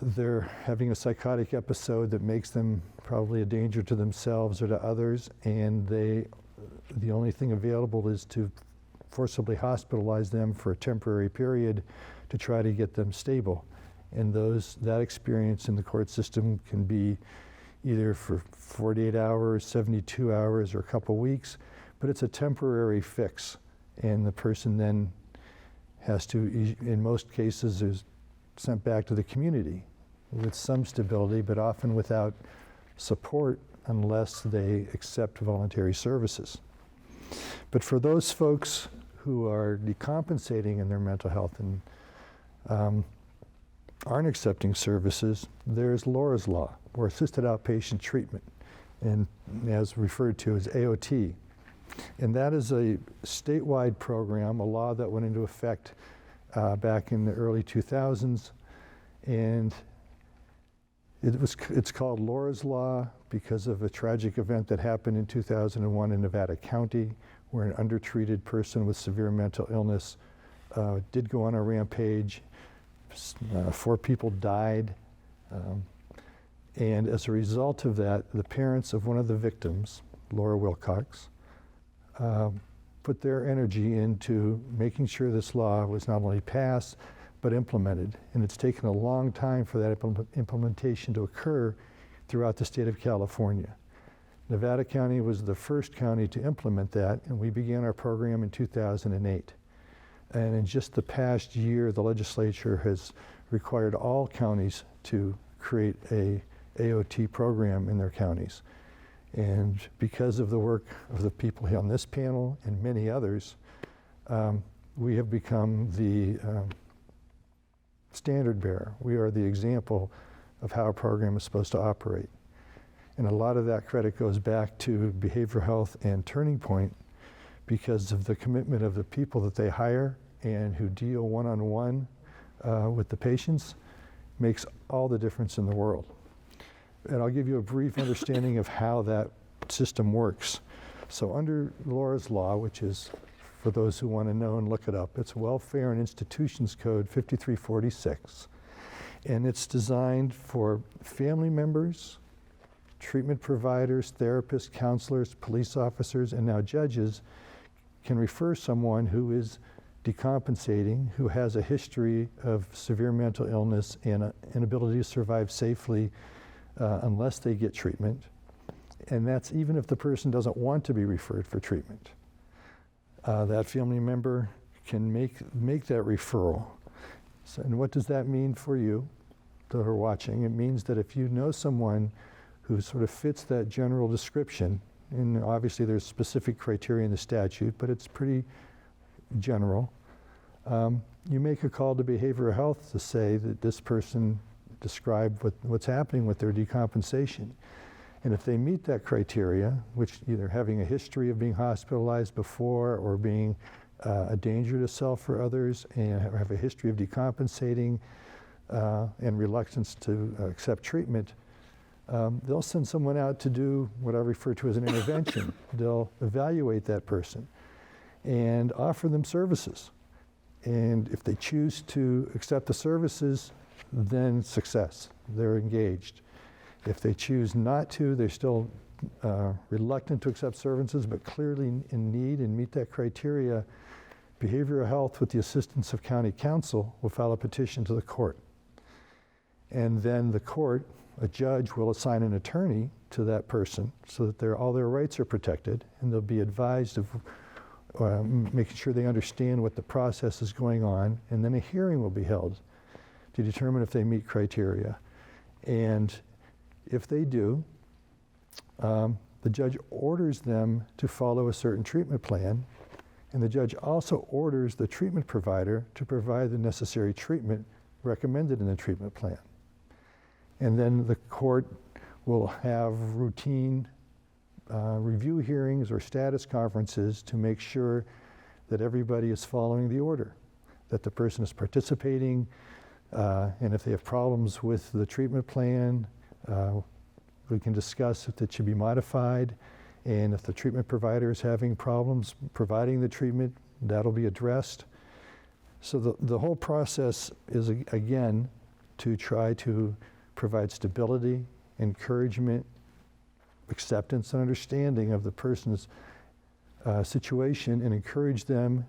they're having a psychotic episode that makes them probably a danger to themselves or to others, and the only thing available is to forcibly hospitalize them for a temporary period to try to get them stable. And that experience in the court system can be either for 48 hours, 72 hours, or a couple weeks, but it's a temporary fix. And the person then has to, in most cases, is sent back to the community with some stability, but often without support unless they accept voluntary services. But for those folks who are decompensating in their mental health and aren't accepting services, there's Laura's Law, or assisted outpatient treatment, and as referred to as AOT. And that is a statewide program, a law that went into effect back in the early 2000s. And it's called Laura's Law because of a tragic event that happened in 2001 in Nevada County, where an undertreated person with severe mental illness did go on a rampage. 4 people died. And as a result of that, the parents of one of the victims, Laura Wilcox, put their energy into making sure this law was not only passed, but implemented. And it's taken a long time for that implementation to occur throughout the state of California. Nevada County was the first county to implement that, and we began our program in 2008. And in just the past year, the legislature has required all counties to create a AOT program in their counties. And because of the work of the people here on this panel and many others, we have become the standard bearer. We are the example of how a program is supposed to operate. And a lot of that credit goes back to behavioral health and Turning Point because of the commitment of the people that they hire and who deal one-on-one with the patients makes all the difference in the world. And I'll give you a brief understanding of how that system works. So under Laura's Law, which is, for those who want to know and look it up, it's Welfare and Institutions Code 5346. And it's designed for family members, treatment providers, therapists, counselors, police officers, and now judges can refer someone who is decompensating, who has a history of severe mental illness and an inability to survive safely unless they get treatment. And that's even if the person doesn't want to be referred for treatment. That family member can make that referral. So, and what does that mean for you that are watching? It means that if you know someone who sort of fits that general description, and obviously there's specific criteria in the statute, but it's pretty general, you make a call to behavioral health to say that this person described what's happening with their decompensation. And if they meet that criteria, which either having a history of being hospitalized before or being a danger to self or others and have a history of decompensating and reluctance to accept treatment, they'll send someone out to do what I refer to as an intervention. They'll evaluate that person and offer them services. And if they choose to accept the services, then success, they're engaged. If they choose not to, they're still reluctant to accept services, but clearly in need and meet that criteria, behavioral health, with the assistance of county council, will file a petition to the court. And then the court, a judge, will assign an attorney to that person so that all their rights are protected, and they'll be advised of making sure they understand what the process is going on, and then a hearing will be held to determine if they meet criteria. And if they do, the judge orders them to follow a certain treatment plan, and the judge also orders the treatment provider to provide the necessary treatment recommended in the treatment plan. And then the court will have routine review hearings or status conferences to make sure that everybody is following the order, that the person is participating, And if they have problems with the treatment plan, we can discuss if it should be modified. And if the treatment provider is having problems providing the treatment, that'll be addressed. So the whole process is, again, to try to provide stability, encouragement, acceptance, and understanding of the person's situation, and encourage them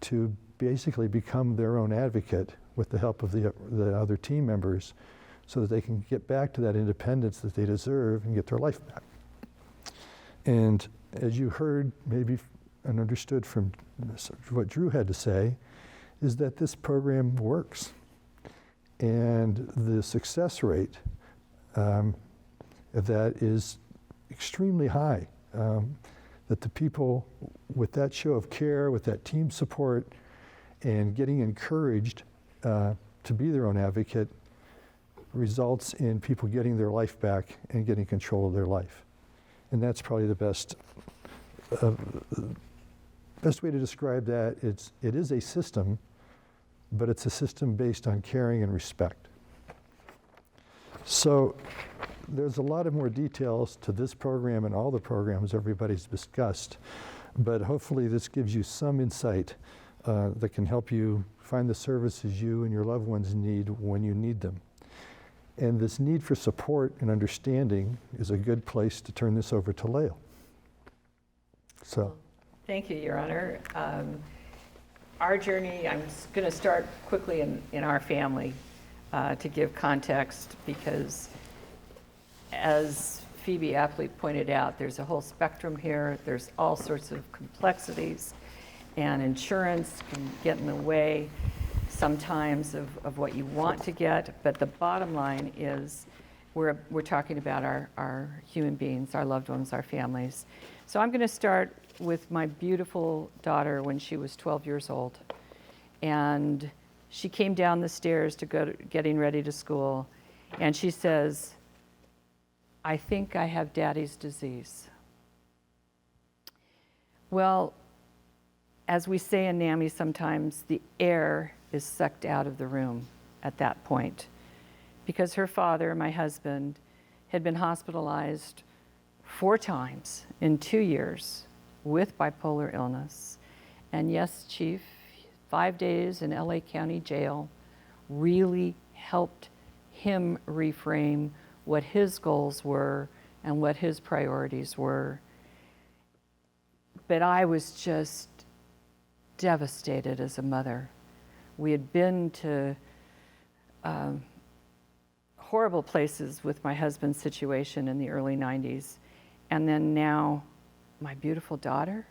to basically become their own advocate with the help of the other team members, so that they can get back to that independence that they deserve and get their life back. And as you heard maybe and understood from what Drew had to say, is that this program works. And the success rate of that is extremely high. That the people with that show of care, with that team support, and getting encouraged to be their own advocate, results in people getting their life back and getting control of their life. And that's probably the best way to describe that. It is a system, but it's a system based on caring and respect. So there's a lot of more details to this program and all the programs everybody's discussed, but hopefully this gives you some insight that can help you find the services you and your loved ones need when you need them. And this need for support and understanding is a good place to turn this over to Lael. So.
Thank you, Your Honor. Our journey, I'm going to start quickly in our family to give context, because as Phoebe aptly pointed out, there's a whole spectrum here. There's all sorts of complexities, and insurance can get in the way sometimes of what you want to get, but the bottom line is we're talking about our human beings, our loved ones, our families. So I'm going to start with my beautiful daughter when she was 12 years old. And she came down the stairs getting ready to school, and she says, "I think I have Daddy's disease." Well, as we say in NAMI sometimes, the air is sucked out of the room at that point, because her father, my husband, had been hospitalized 4 times in 2 years with bipolar illness. And yes, Chief, 5 days in LA County Jail really helped him reframe what his goals were and what his priorities were. But I was just devastated as a mother. We had been to horrible places with my husband's situation in the early 90s. And then now, my beautiful daughter.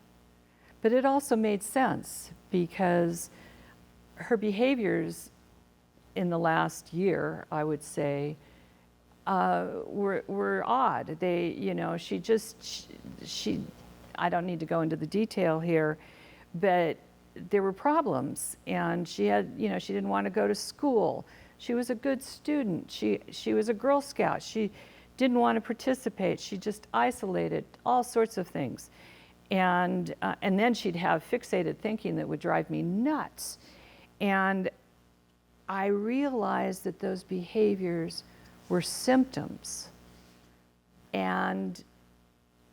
But it also made sense, because her behaviors in the last year, I would say, were odd. They, she I don't need to go into the detail here, but there were problems, and she had, she didn't want to go to school. She was a good student. She was a Girl Scout. She didn't want to participate. She just isolated, all sorts of things. And then she'd have fixated thinking that would drive me nuts. And I realized that those behaviors were symptoms. And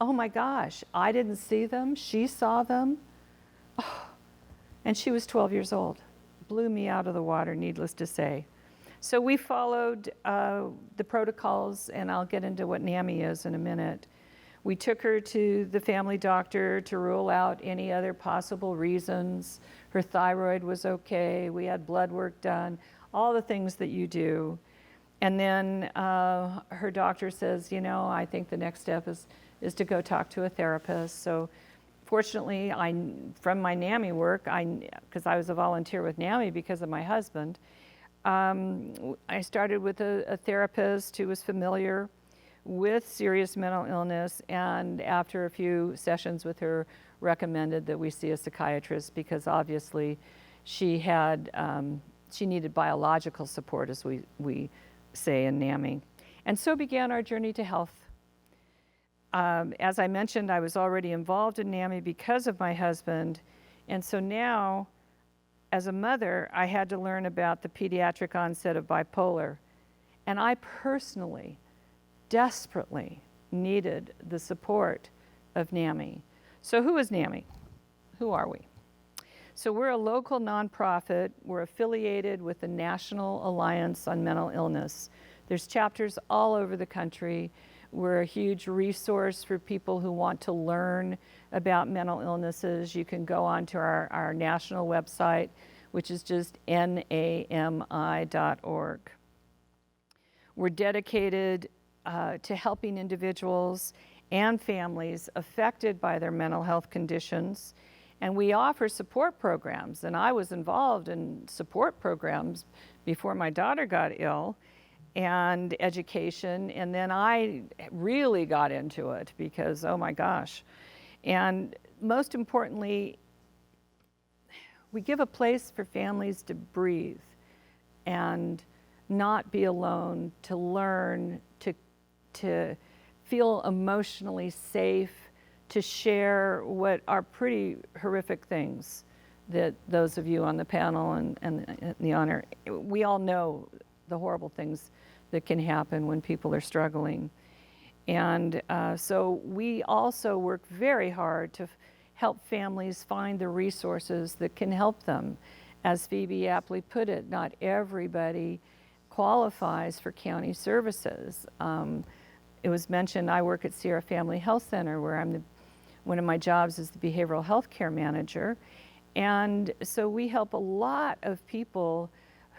oh my gosh, I didn't see them, she saw them. Oh, and she was 12 years old. Blew me out of the water, needless to say. So we followed the protocols, and I'll get into what NAMI is in a minute. We took her to the family doctor to rule out any other possible reasons. Her thyroid was okay. We had blood work done, all the things that you do. And then her doctor says, I think the next step is to go talk to a therapist. So fortunately, from my NAMI work, because I was a volunteer with NAMI because of my husband, I started with a therapist who was familiar with serious mental illness, and after a few sessions with her, recommended that we see a psychiatrist, because obviously she needed biological support, as we say in NAMI. And so began our journey to health. As I mentioned, I was already involved in NAMI because of my husband, and so now, as a mother, I had to learn about the pediatric onset of bipolar. And I personally, desperately needed the support of NAMI. So who is NAMI? Who are we? So we're a local nonprofit. We're affiliated with the National Alliance on Mental Illness. There's chapters all over the country. We're a huge resource for people who want to learn about mental illnesses. You can go onto our national website, which is just nami.org. We're dedicated to helping individuals and families affected by their mental health conditions. And we offer support programs. And I was involved in support programs before my daughter got ill, and education. And then I really got into it because, oh my gosh. And most importantly, we give a place for families to breathe and not be alone, to learn, to feel emotionally safe, to share what are pretty horrific things that those of you on the panel and the honor, we all know the horrible things that can happen when people are struggling. And so we also work very hard to help families find the resources that can help them. As Phoebe aptly put it, not everybody qualifies for county services. It was mentioned I work at Sierra Family Health Center, where one of my jobs is the behavioral health care manager. And so we help a lot of people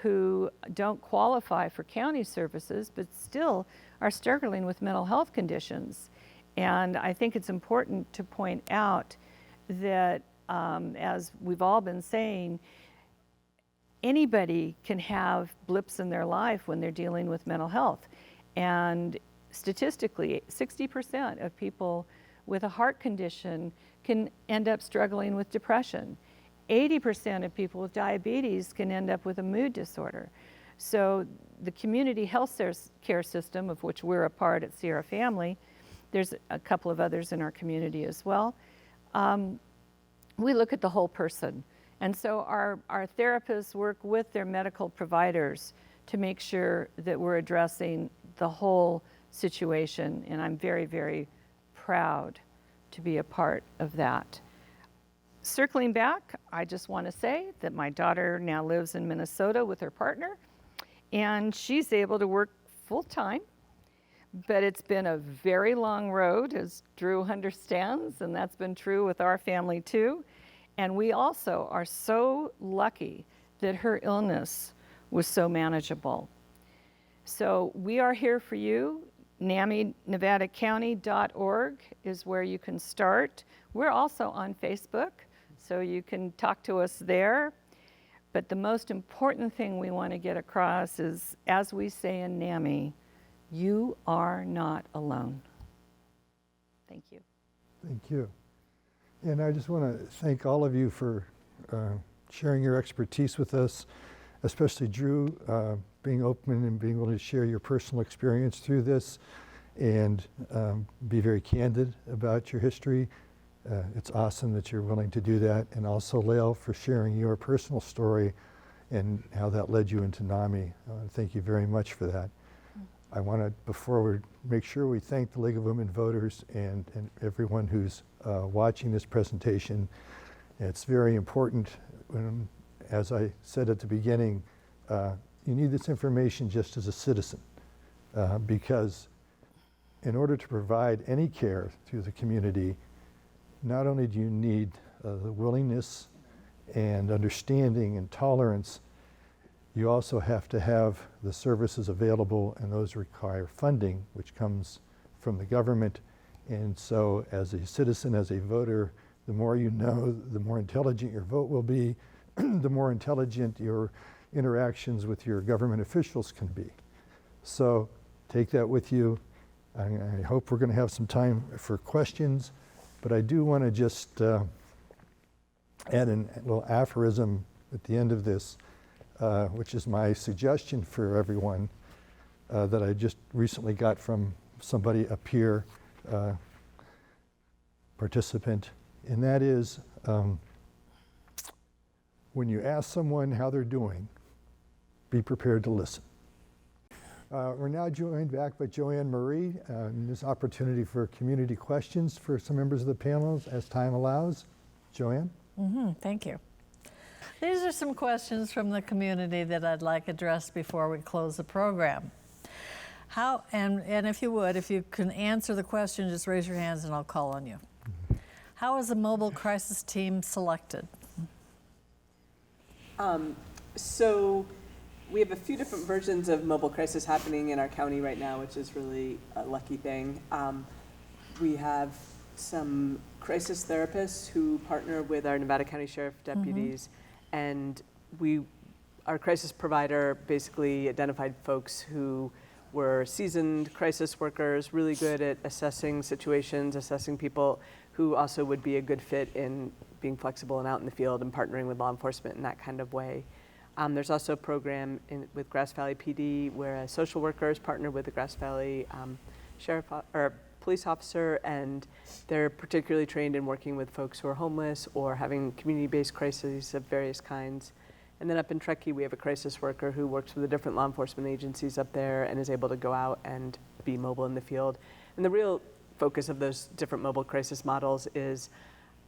who don't qualify for county services, but still are struggling with mental health conditions. And I think it's important to point out that, as we've all been saying, anybody can have blips in their life when they're dealing with mental health. And statistically, 60% of people with a heart condition can end up struggling with depression. 80% of people with diabetes can end up with a mood disorder. So the community health care system, of which we're a part at Sierra Family, there's a couple of others in our community as well, we look at the whole person. And so our therapists work with their medical providers to make sure that we're addressing the whole situation. And I'm very, very proud to be a part of that. Circling back, I just want to say that my daughter now lives in Minnesota with her partner, and she's able to work full-time, but it's been a very long road, as Drew understands, and that's been true with our family too. And we also are so lucky that her illness was so manageable. So we are here for you. NamiNevadaCounty.org is where you can start. We're also on Facebook, so you can talk to us there. But the most important thing we want to get across is, as we say in NAMI, you are not alone. Thank you.
Thank you. And I just want to thank all of you for sharing your expertise with us, especially Drew, being open and being able to share your personal experience through this and be very candid about your history. It's awesome that you're willing to do that. And also Lael for sharing your personal story and how that led you into NAMI. Thank you very much for that. I want to, before we make sure we thank the League of Women Voters and everyone who's watching this presentation. It's very important, as I said at the beginning, you need this information just as a citizen, because in order to provide any care through the community, not only do you need the willingness and understanding and tolerance, you also have to have the services available, and those require funding, which comes from the government. And so as a citizen, as a voter, the more you know, the more intelligent your vote will be, the more intelligent your interactions with your government officials can be. So take that with you. I hope we're going to have some time for questions, but I do want to just add a little aphorism at the end of this, which is my suggestion for everyone that I just recently got from somebody, a peer participant, and that is When you ask someone how they're doing, be prepared to listen. We're now joined back by Joanne Marie, and this opportunity for community questions for some members of the panel as time allows. Joanne?
Thank you. These are some questions from the community that I'd like addressed before we close the program. And if you would, if you can answer the question, just raise your hands and I'll call on you. How is a mobile crisis team selected?
So we have a few different versions of mobile crisis happening in our county right now, which is really a lucky thing. We have some crisis therapists who partner with our Nevada County Sheriff deputies, and our crisis provider basically identified folks who were seasoned crisis workers, really good at assessing situations, assessing people, who also would be a good fit in being flexible and out in the field and partnering with law enforcement in that kind of way. There's also a program with Grass Valley PD where social workers partner with the Grass Valley sheriff or police officer, and they're particularly trained in working with folks who are homeless or having community-based crises of various kinds. And then up in Truckee, we have a crisis worker who works with the different law enforcement agencies up there and is able to go out and be mobile in the field. And the real focus of those different mobile crisis models is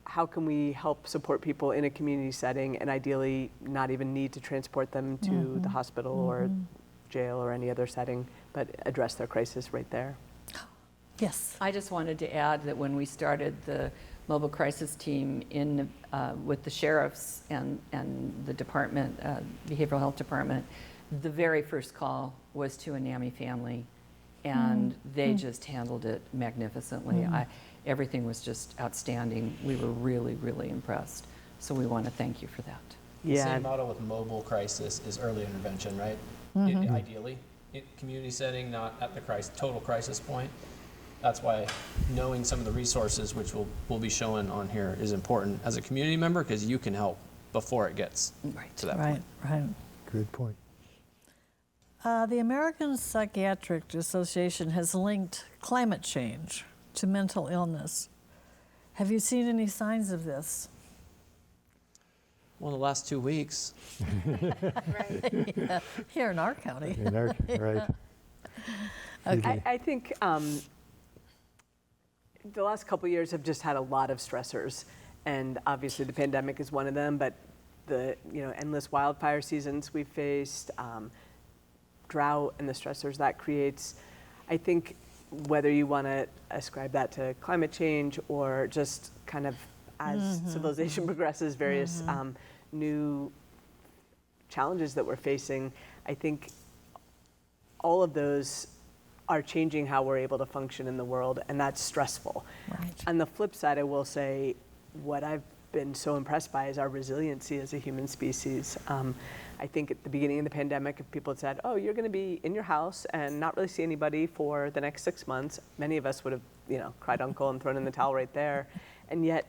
how can we help support people in a community setting and ideally not even need to transport them to the hospital or jail or any other setting, but address their crisis right there.
Yes.
I just wanted to add that when we started the mobile crisis team with the sheriffs and the department, behavioral health department, the very first call was to a NAMI family, and they just handled it magnificently. Everything was just outstanding. We were really, really impressed. So we want to thank you for that.
The same model with mobile crisis is early intervention, right? Ideally, community setting, not at the total crisis point. That's why knowing some of the resources, which will be shown on here, is important as a community member, because you can help before it gets to that point.
Right.
Good point.
The American Psychiatric Association has linked climate change to mental illness. Have you seen any signs of this?
Well, the last 2 weeks.
Yeah, here in our county.
Right.
Okay.
I think the last couple of years have just had a lot of stressors, and obviously the pandemic is one of them, but the endless wildfire seasons we've faced, drought and the stressors that creates. I think whether you want to ascribe that to climate change or just kind of as civilization progresses, various new challenges that we're facing, I think all of those are changing how we're able to function in the world, and that's stressful.
Right.
On the flip side, I will say what I've been so impressed by is our resiliency as a human species. I think at the beginning of the pandemic, if people had said, oh, you're going to be in your house and not really see anybody for the next 6 months, many of us would have cried uncle and thrown in the towel right there. And yet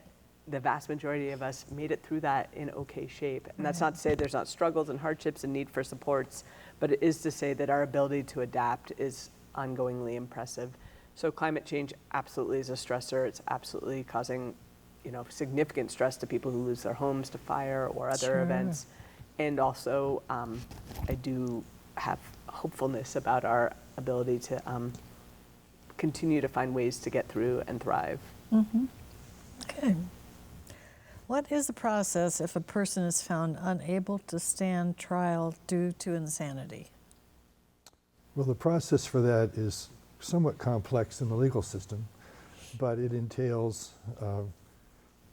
the vast majority of us made it through that in okay shape. And that's not to say there's not struggles and hardships and need for supports, but it is to say that our ability to adapt is ongoingly impressive. So climate change absolutely is a stressor. It's absolutely causing significant stress to people who lose their homes to fire or other events. And also, I do have hopefulness about our ability to continue to find ways to get through and thrive.
Okay. What is the process if a person is found unable to stand trial due to insanity?
Well, the process for that is somewhat complex in the legal system, but it entails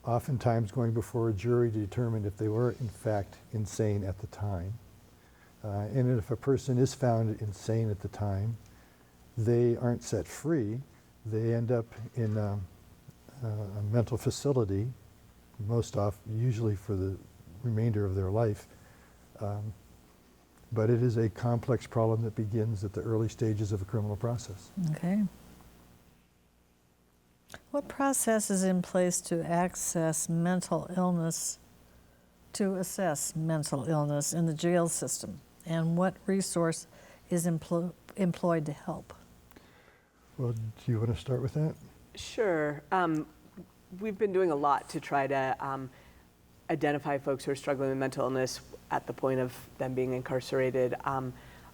oftentimes going before a jury to determine if they were in fact insane at the time. And if a person is found insane at the time, they aren't set free. They end up in a mental facility, usually for the remainder of their life. But it is a complex problem that begins at the early stages of a criminal process.
Okay. What process is in place to assess mental illness in the jail system? And what resource is employed to help?
Well, do you want to start with that?
Sure. We've been doing a lot to try to identify folks who are struggling with mental illness at the point of them being incarcerated.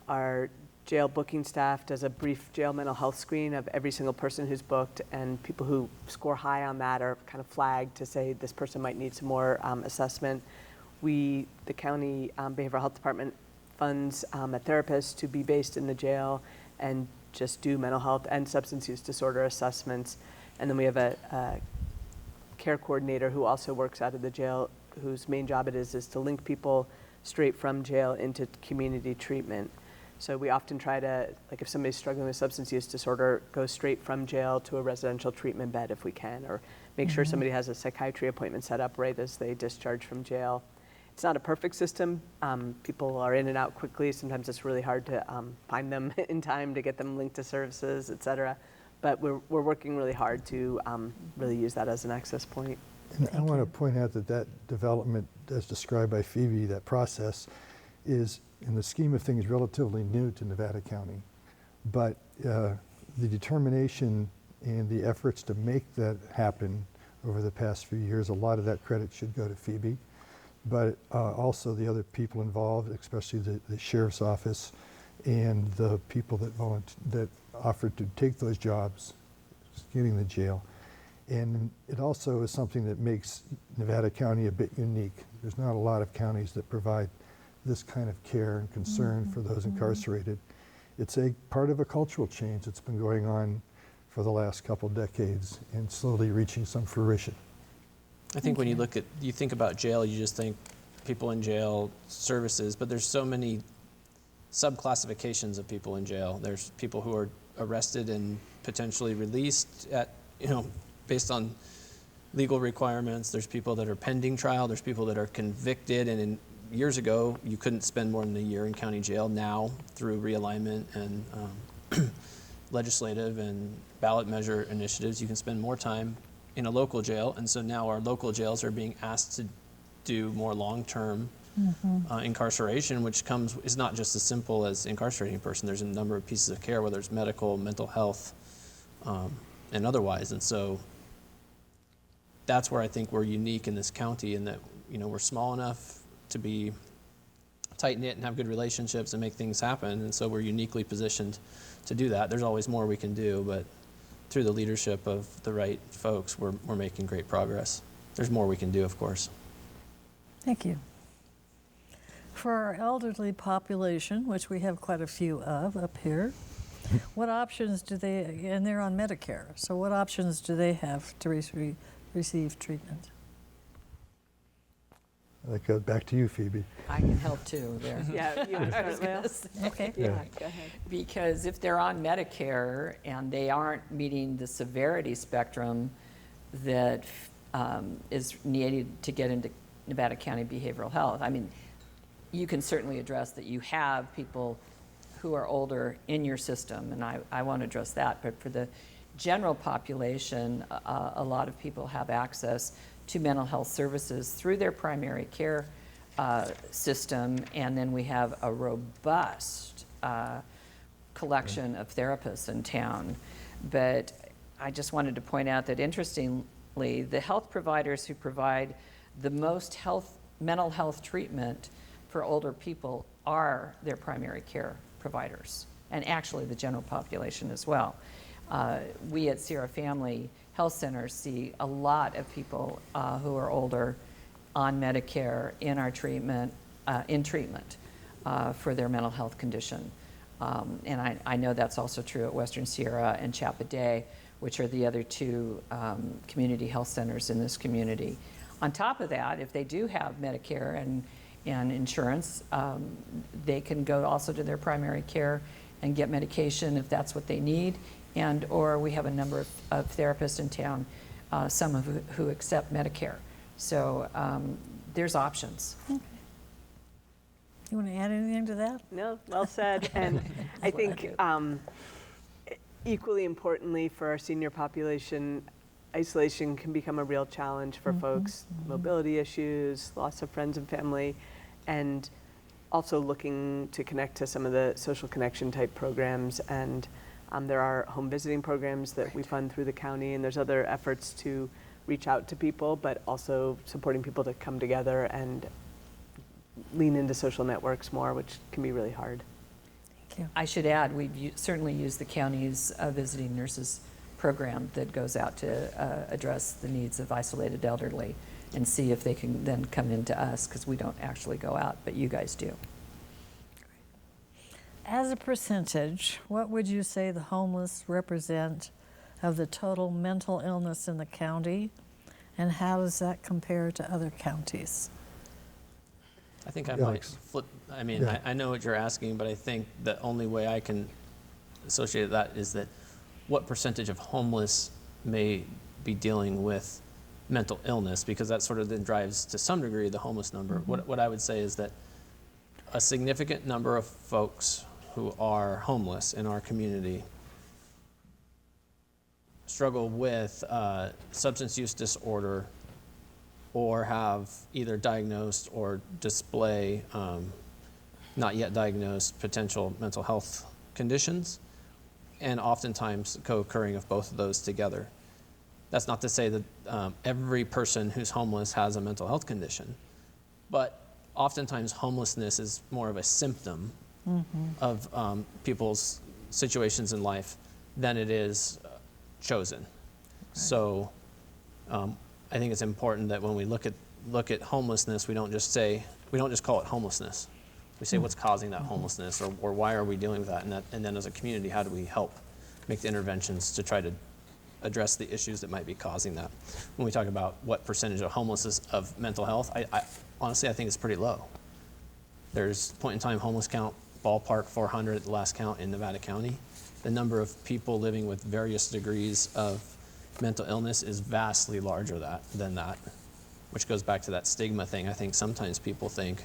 Our jail booking staff does a brief jail mental health screen of every single person who's booked, and people who score high on that are kind of flagged to say this person might need some more assessment. The county behavioral health department funds a therapist to be based in the jail and just do mental health and substance use disorder assessments. And then we have a care coordinator who also works out of the jail, whose main job it is to link people straight from jail into community treatment. So we often try to, like if somebody's struggling with substance use disorder, go straight from jail to a residential treatment bed if we can, or make sure somebody has a psychiatry appointment set up right as they discharge from jail. It's not a perfect system. People are in and out quickly. Sometimes it's really hard to find them in time to get them linked to services, et cetera. But we're working really hard to really use that as an access point.
And I want to point out that development, as described by Phoebe, that process is, in the scheme of things, relatively new to Nevada County. But the determination and the efforts to make that happen over the past few years, a lot of that credit should go to Phoebe, but also the other people involved, especially the sheriff's office and the people that offered to take those jobs, getting the jail. And it also is something that makes Nevada County a bit unique. There's not a lot of counties that provide this kind of care and concern for those incarcerated. It's a part of a cultural change that's been going on for the last couple decades and slowly reaching some fruition.
I think when you think about jail, you just think people in jail, services, but there's so many subclassifications of people in jail. There's people who are arrested and potentially released based on legal requirements. There's people that are pending trial. There's people that are convicted, and years ago, you couldn't spend more than a year in county jail. Now, through realignment and legislative and ballot measure initiatives, you can spend more time in a local jail. And so now our local jails are being asked to do more long-term incarceration, which is not just as simple as incarcerating a person. There's a number of pieces of care, whether it's medical, mental health, and otherwise. And so that's where I think we're unique in this county, in that we're small enough to be tight-knit and have good relationships and make things happen. And so we're uniquely positioned to do that. There's always more we can do, but through the leadership of the right folks, we're making great progress. There's more we can do, of course.
Thank you. For our elderly population, which we have quite a few of up here, what options do they, and they're on Medicare, so what options do they have to receive treatment?
That goes back to you, Phoebe.
I can help too there.
Yeah, you want to
I was
start,
gonna
Lael?
say,
Okay.
Yeah, go ahead.
because if they're on Medicare and they aren't meeting the severity spectrum that is needed to get into Nevada County behavioral health, I mean, you can certainly address that you have people who are older in your system, and I want to address that. But for the general population, a lot of people have access to mental health services through their primary care system, and then we have a robust collection of therapists in town. But I just wanted to point out that, interestingly, the health providers who provide the most mental health treatment for older people are their primary care providers, and actually the general population as well. We at Sierra Family Health Centers see a lot of people who are older on Medicare in our treatment, for their mental health condition. And I know that's also true at Western Sierra and Chapaday, which are the other two community health centers in this community. On top of that, if they do have Medicare and insurance, they can go also to their primary care and get medication if that's what they need. Or we have a number of therapists in town, some of who accept Medicare. So there's options.
Okay. You want to add anything to that?
No, well said. And I think equally importantly for our senior population, isolation can become a real challenge for folks. Mobility issues, loss of friends and family, and also looking to connect to some of the social connection type programs. And there are home visiting programs that we fund through the county, and there's other efforts to reach out to people, but also supporting people to come together and lean into social networks more, which can be really hard.
Thank you.
I should add, we've certainly used the county's visiting nurses program that goes out to address the needs of isolated elderly and see if they can then come into us, because we don't actually go out, but you guys do.
As a percentage, what would you say the homeless represent of the total mental illness in the county, and how does that compare to other counties?
I think I
Yeah,
might
Alex.
flip. I mean,
Yeah.
I know what you're asking, but I think the only way I can associate that is that what percentage of homeless may be dealing with mental illness, because that sort of then drives to some degree the homeless number. What I would say is that a significant number of folks who are homeless in our community struggle with substance use disorder, or have either diagnosed or display not yet diagnosed potential mental health conditions, and oftentimes co-occurring of both of those together. That's not to say that every person who's homeless has a mental health condition, but oftentimes homelessness is more of a symptom of people's situations in life than it is chosen. So I think it's important that when we look at homelessness, we don't just call it homelessness. We say what's causing that homelessness, or why are we dealing with that, and then as a community, how do we help make the interventions to try to address the issues that might be causing that. When we talk about what percentage of homelessness of mental health, I honestly, I think it's pretty low. There's point in time homeless count, ballpark 400 at the last count in Nevada County. The number of people living with various degrees of mental illness is vastly larger than that, which goes back to that stigma thing. I think sometimes people think,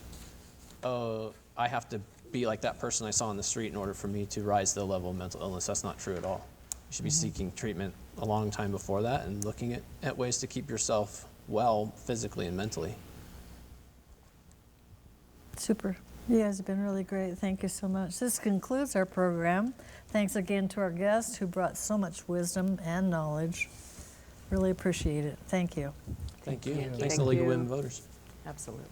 oh, I have to be like that person I saw on the street in order for me to rise to the level of mental illness. That's not true at all. You should be seeking treatment a long time before that and looking at ways to keep yourself well physically and mentally.
Super. You guys have been really great. Thank you so much. This concludes our program. Thanks again to our guests who brought so much wisdom and knowledge. Really appreciate it. Thank you.
Thank you.
Thank you.
Thanks to the League of Women Voters.
Absolutely.